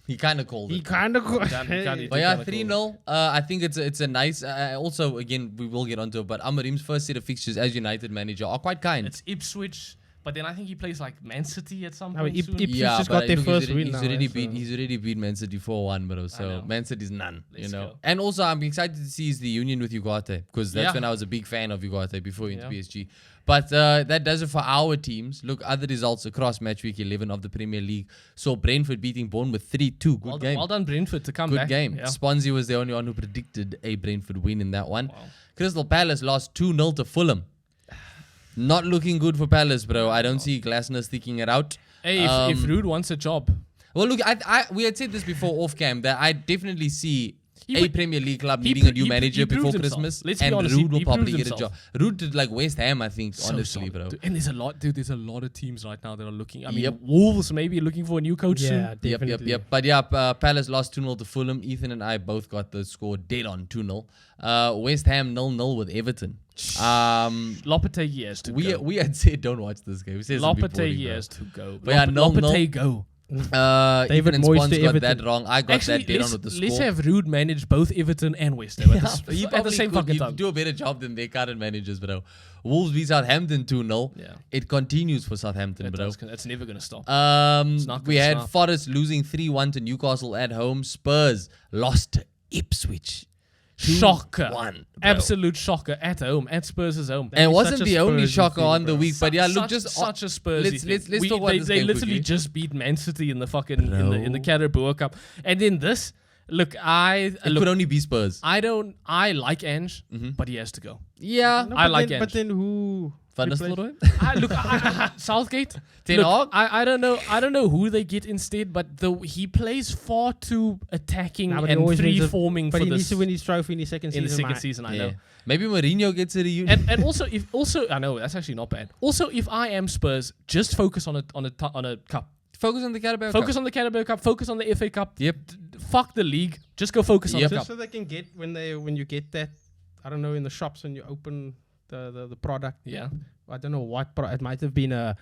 He kind of called it. But yeah, 3-0. I think it's a nice. Also, again, we will get onto it. But Amorim's first set of fixtures as United manager are quite kind. It's Ipswich, But then I think he plays like Man City at some I mean, point soon. Ipswich just got their first win now. He's already beat Man City 4-1, bro. So Man City's none, Let's go. And also, I'm excited to see is the union with Ugarte, because that's when I was a big fan of Ugarte before he went to PSG. But that does it for our teams. Look, other results across Matchweek 11 of the Premier League. Saw Brentford beating Bournemouth 3-2. Good game. Well done, Brentford, to come back. Good game. Yeah. Swansea was the only one who predicted a Brentford win in that one. Wow. Crystal Palace lost 2-0 to Fulham. Not looking good for Palace, bro. I don't see Glasner sticking it out. Hey, if Ruud wants a job. Well, look, we had said this before off cam that I definitely see a Premier League club needing a new manager before Christmas, and Ruud will probably get a job. Ruud did like West Ham, I think, honestly, bro. And there's a lot, dude. There's a lot of teams right now that are looking. I mean, Wolves maybe looking for a new coach soon. Definitely. Yep. But yeah, Palace lost 2-0 to Fulham. Ethan and I both got the score dead on 2-0. West Ham 0-0 with Everton. Lopetegui has to go. We had said don't watch this game. We said Lopetegui has to go. But yeah, 0-0. Lopetegui go. David and Spons got that wrong. I got that dead on with the score. Let's have Ruud manage both Everton and West Ham at the same fucking time. Do a better job than their current managers, bro. Wolves beat Southampton 2-0. Yeah. It continues for Southampton, bro. It's never going to stop. We had Forest losing 3-1 to Newcastle at home. Spurs lost to Ipswich. Shocker. 1, absolute shocker at home, at Spurs' home. And it wasn't the only shocker on the week, but yeah, look, just such a Spurs. Let's talk about this They game literally quickly. just beat Man City in the fucking in the Carabao Cup, and then this. Look, it could only be Spurs. I like Ange, but he has to go. Yeah, I like Ange. But then who? Van Nistelooy? Southgate. Ten Hag? I don't know who they get instead, but he plays far too attacking and free forming for this. But he needs to win his trophy in his second season. In the second season, I know. Maybe Mourinho gets a reunion. And also I know that's actually not bad. Also, if I am Spurs, just focus on a cup. Focus on the Carabao Cup. Focus on the Carabao Cup. Focus on the FA Cup. Yep. Fuck the league. Just go focus on the cup. So they can get when you get that, I don't know, in the shops when you open the product. Yeah. I don't know what it might have been a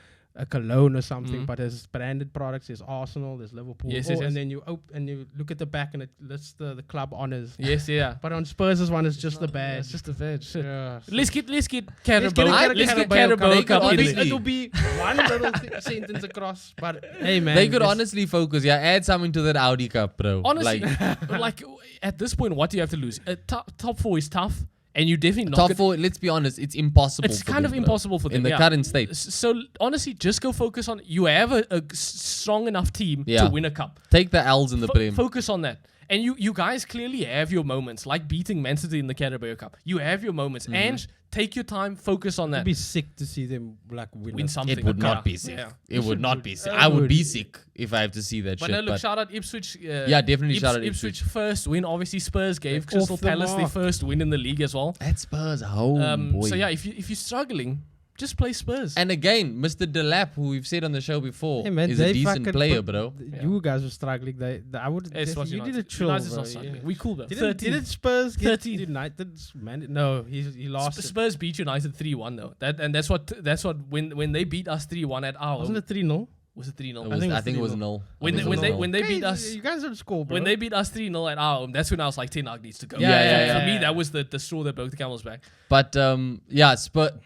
cologne or something, but there's branded products. There's Arsenal, there's Liverpool, yes. And then you and you look at the back and it lists the club honors. Yes, yeah. But on Spurs' one, it's just the badge. It's just a badge. Shit. Yeah, so Let's get Carabao. Let's get Carabao Cup. It'll be one little sentence across. But hey, man, they could honestly focus. Yeah, add something to that Audi Cup, bro. Honestly, like at this point, what do you have to lose? Top 4 is tough. And you definitely not top 4. Let's be honest, it's impossible. It's kind of impossible for them in the current state. So honestly, just go focus on. You have a strong enough team to win a cup. Take the L's in the Prem. Focus on that. And you guys clearly have your moments, like beating Man City in the Carabao Cup. You have your moments. And take your time, focus on that. It'd be sick to see them like win something. It would not be sick. Yeah. It would not be sick. I would be sick if I have to see that shit. But no, look, shout out Ipswich. Yeah, definitely shout out Ipswich first win. Obviously, Spurs gave Crystal Palace their first win in the league as well. At Spurs home, boy. So yeah, if you're struggling, just play Spurs. And again, Mr. Delap, who we've said on the show before, hey man, is a decent player, bro. You guys were struggling. I would. You did a chill, bro. We cool though. Didn't Spurs get United? No, he lost. Spurs beat United 3-1 though. That's what when they beat us 3-1 at our. Wasn't it 3-0? Was it 3-0? I think it was 0. When they beat us, you guys don't score, bro. When they beat us 3-0 at our home, that's when I was like, Ten Hag needs to go. Yeah. For me, that was the straw that broke the camel's back. But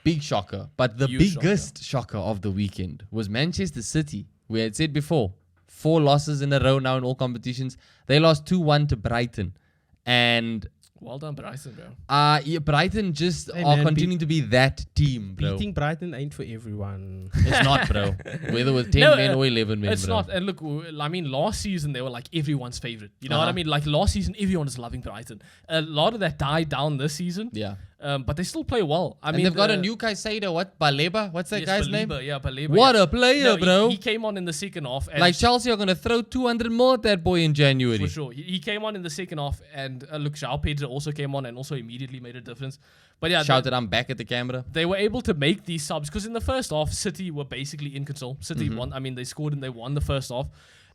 big shocker. But the biggest shocker of the weekend was Manchester City. We had said before, 4 losses in a row now in all competitions. They lost 2-1 to Brighton, and. Well done, Brighton, bro. Brighton just are continuing to be that team, bro. Beating Brighton ain't for everyone. It's not, bro. Whether with 10 men or 11 men, it's not. And look, I mean, last season they were like everyone's favorite. You know what I mean? Like last season, everyone is loving Brighton. A lot of that died down this season. Yeah. But they still play well. I mean, they've got a new Caicedo. What? Baleba? What's that guy's name? Yeah, Baleba. What a player, bro. He came on in the second half. And like Chelsea are going to throw 200 more at that boy in January. For sure. He came on in the second half. And look, João Pedro also came on and also immediately made a difference. But yeah. Shouted, I'm back at the camera. They were able to make these subs. Because in the first half, City were basically in control. City won. I mean, they scored and they won the first half.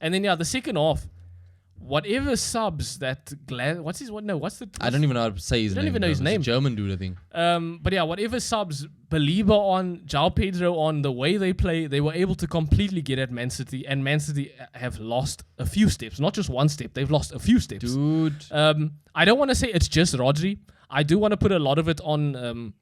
And then, the second half. Whatever subs that I don't even know how to say his name. I don't even know his name. He's a German dude, I think. But yeah, whatever subs Baleba on, João Pedro on, the way they play, they were able to completely get at Man City, and Man City have lost a few steps, not just one step. They've lost a few steps. Dude. I don't want to say it's just Rodri. I do want to put a lot of it on.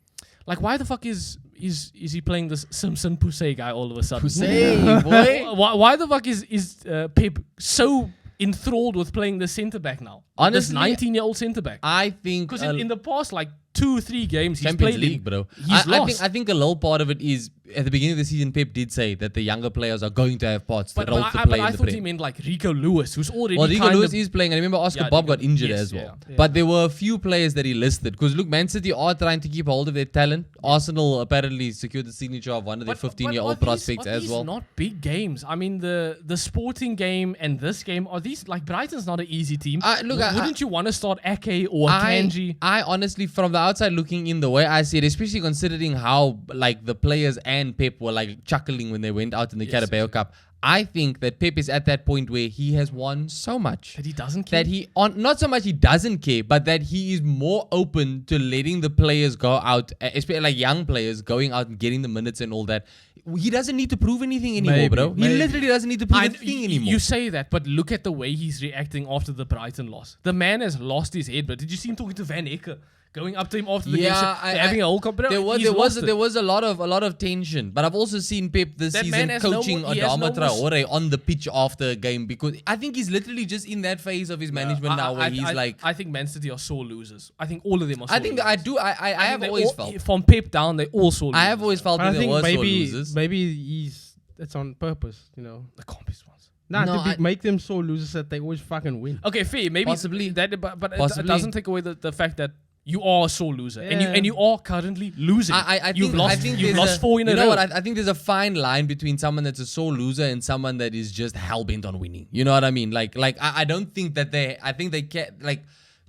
Like, why the fuck is is he playing this Simpson Pusey guy all of a sudden? Pusey, boy. Why the fuck is Pep so enthralled with playing the centre back now? Honestly, this 19-year-old centre back. I think because in the past 2-3 games he's Champions played League, bro. He's lost. I think a little part of it is at the beginning of the season, Pep did say that the younger players are going to have parts to play in the Prem. I thought he meant Rico Lewis, who's already Rico Lewis is playing. And remember, Oscar Bob got injured as well. Yeah. But there were a few players that he listed. Because look, Man City are trying to keep hold of their talent. Arsenal apparently secured the signature of one of their 15-year-old prospects as well. These not big games. I mean, the Sporting game and this game, are these, Brighton's not an easy team. Wouldn't you want to start Ake or Akanji? I honestly, from the outside looking in, the way I see it, especially considering how the players and Pep were chuckling when they went out in the Carabao Cup, I think that Pep is at that point where he has won so much that he doesn't care. That not so much he doesn't care, but that he is more open to letting the players go out, especially young players going out and getting the minutes and all that. He doesn't need to prove anything anymore, bro. He literally doesn't need to prove anything anymore. You say that, but look at the way he's reacting after the Brighton loss. The man has lost his head, but did you see him talking to Van Ecke? Going up to him after the game, having a whole competition. There was a lot of tension, but I've also seen Pep this season coaching Adama Traore on the pitch after a game, because I think he's literally just in that phase of his management now where I think Man City are sore losers. I think all of them are sore losers. I have always felt from Pep down they all sore losers. I have always felt that they were sore losers. Maybe it's on purpose, The compies ones. To make them sore losers that they always fucking win. Okay, fair. Maybe possibly that, but it doesn't take away the fact that you are a sore loser, and you are currently losing. You've lost 4 in a row. You know what? I think there's a fine line between someone that's a sore loser and someone that is just hell bent on winning. You know what I mean? I don't think that I think they can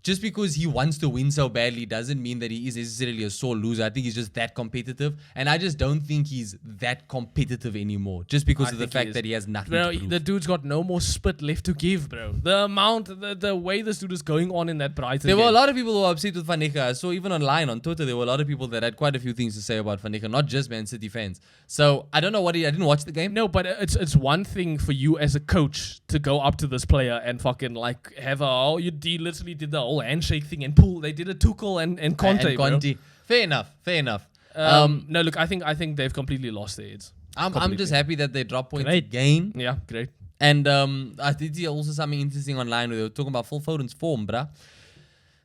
just because he wants to win so badly doesn't mean that he is necessarily a sore loser. I think he's just that competitive, and I just don't think he's that competitive anymore. Just because of the fact that he has nothing to prove. The dude's got no more spit left to give, bro. The amount, the way this dude is going on in that Brighton. There were a lot of people who were upset with Van Ecke. I saw even online on Twitter there were a lot of people that had quite a few things to say about Van Ecke, not just Man City fans. So I don't know I didn't watch the game. No, but it's one thing for you as a coach to go up to this player and fucking have you literally did the whole handshake thing and pull. They did a Tuchel and Conte. Conte. Fair enough. No, look, I think they've completely lost their heads. I'm just happy that they dropped points again. Yeah, great. And I did see also something interesting online where they were talking about Phil Foden's form, bruh.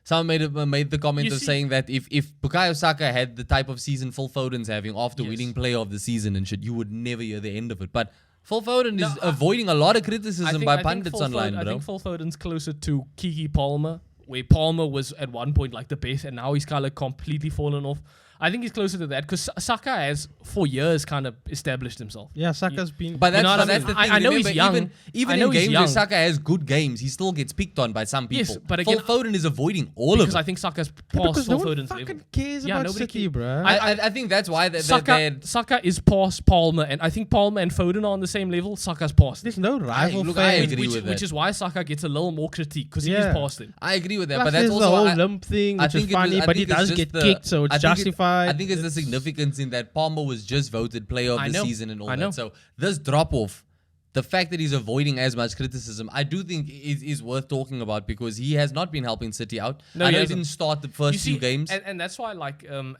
Someone made the comment saying that if Bukayo Saka had the type of season Phil Foden's having after winning Player of the Season and shit, you would never hear the end of it. But Phil Foden is avoiding a lot of criticism by pundits online, bro. I think Phil Foden's closer to Kiki Palmer, where Palmer was at one point the best, and now he's kind of completely fallen off. I think he's closer to that because Saka has for years kind of established himself. Yeah, Saka's been. But that's the thing. I know he's young. Even in games where Saka has good games, he still gets picked on by some people. Yes, but again, Phil Foden is avoiding all of it. Because I think Saka's past Phil Foden's level. Because no one fucking cares about City, bro. I think that's why Saka is past Palmer, and I think Palmer and Foden are on the same level. Saka's past. There's no rival fan. I agree with that. Which is why Saka gets a little more critique because he is past him. I agree with that, Plus but that's also the whole limp thing, which is funny, but he does get kicked, so it's justified. I think it's the significance in that Palmer was just voted Player of the Season and all that. So this drop off, the fact that he's avoiding as much criticism, I do think is worth talking about because he has not been helping City out. I know he didn't start the first few games, and that's why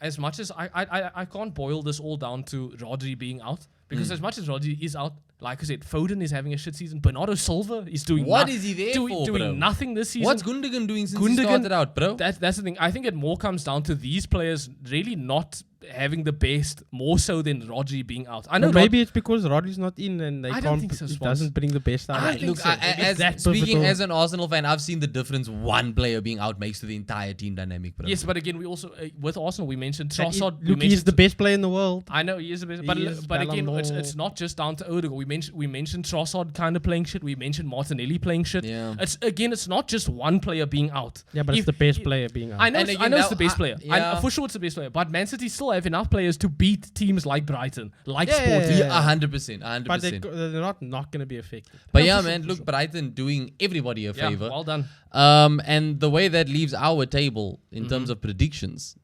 as much as I can't boil this all down to Rodri being out because as much as Rodri is out. Like I said, Foden is having a shit season. Bernardo Silva is doing what is he there for, doing nothing this season. What's Gundogan doing since he started out, bro? That's the thing. I think it more comes down to these players really not having the best, more so than Rodri being out. I know maybe it's because Rodri's not in and they doesn't bring the best out. Speaking as an Arsenal fan, I've seen the difference one player being out makes to the entire team dynamic, bro. Yes, but again, we also with Arsenal we mentioned Trossard. Look, he's the best player in the world. I know he is the best, but again, it's not just down to Odegaard. We mentioned Trossard kind of playing shit. We mentioned Martinelli playing shit. Yeah. It's not just one player being out. Yeah, but it's the best player being out. I know it's the best player. For sure it's the best player. But Man City still have enough players to beat teams like Brighton, like Sporting. 100%. But they're not going to be effective. But man, look, Brighton doing everybody a favor. Well done. And the way that leaves our table in terms of predictions,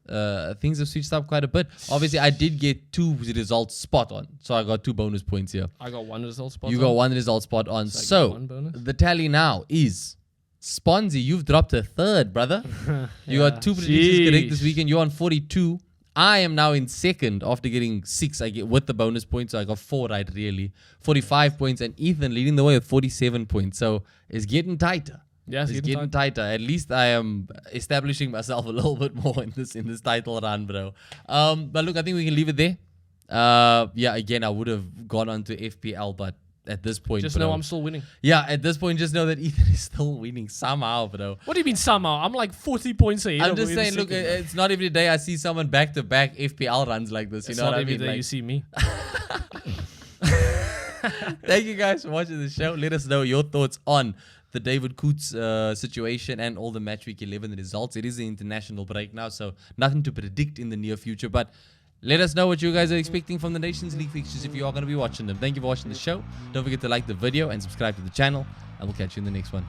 things have switched up quite a bit. Obviously, I did get 2 results spot on, so I got 2 bonus points here. I got 1 result spot on. You got 1 result spot on. So the tally now is Sponzy, you've dropped a 3rd, brother. You got 2 predictions correct this weekend. You're on 42. I am now in second after getting 6. I get with the bonus points, so I got 4 right, really. 45 points, and Ethan leading the way with 47 points. So it's getting tighter. Yeah, it's getting tighter. At least I am establishing myself a little bit more in this title run, bro. But look, I think we can leave it there. Yeah, again, I would have gone on to FPL, but at this point, just know I'm still winning. Yeah, at this point, just know that Ethan is still winning somehow, bro. What do you mean somehow? I'm like 40 points ahead. I'm just saying, look, it's not every day I see someone back-to-back FPL runs like this. You know what I mean? It's not every day you see me. Thank you guys for watching the show. Let us know your thoughts on the David Coote situation and all the Matchweek 11 results. It is the international break now, so nothing to predict in the near future, but let us know what you guys are expecting from the Nations League fixtures if you are going to be watching them. Thank you for watching the show. Don't forget to like the video and subscribe to the channel, and we'll catch you in the next one.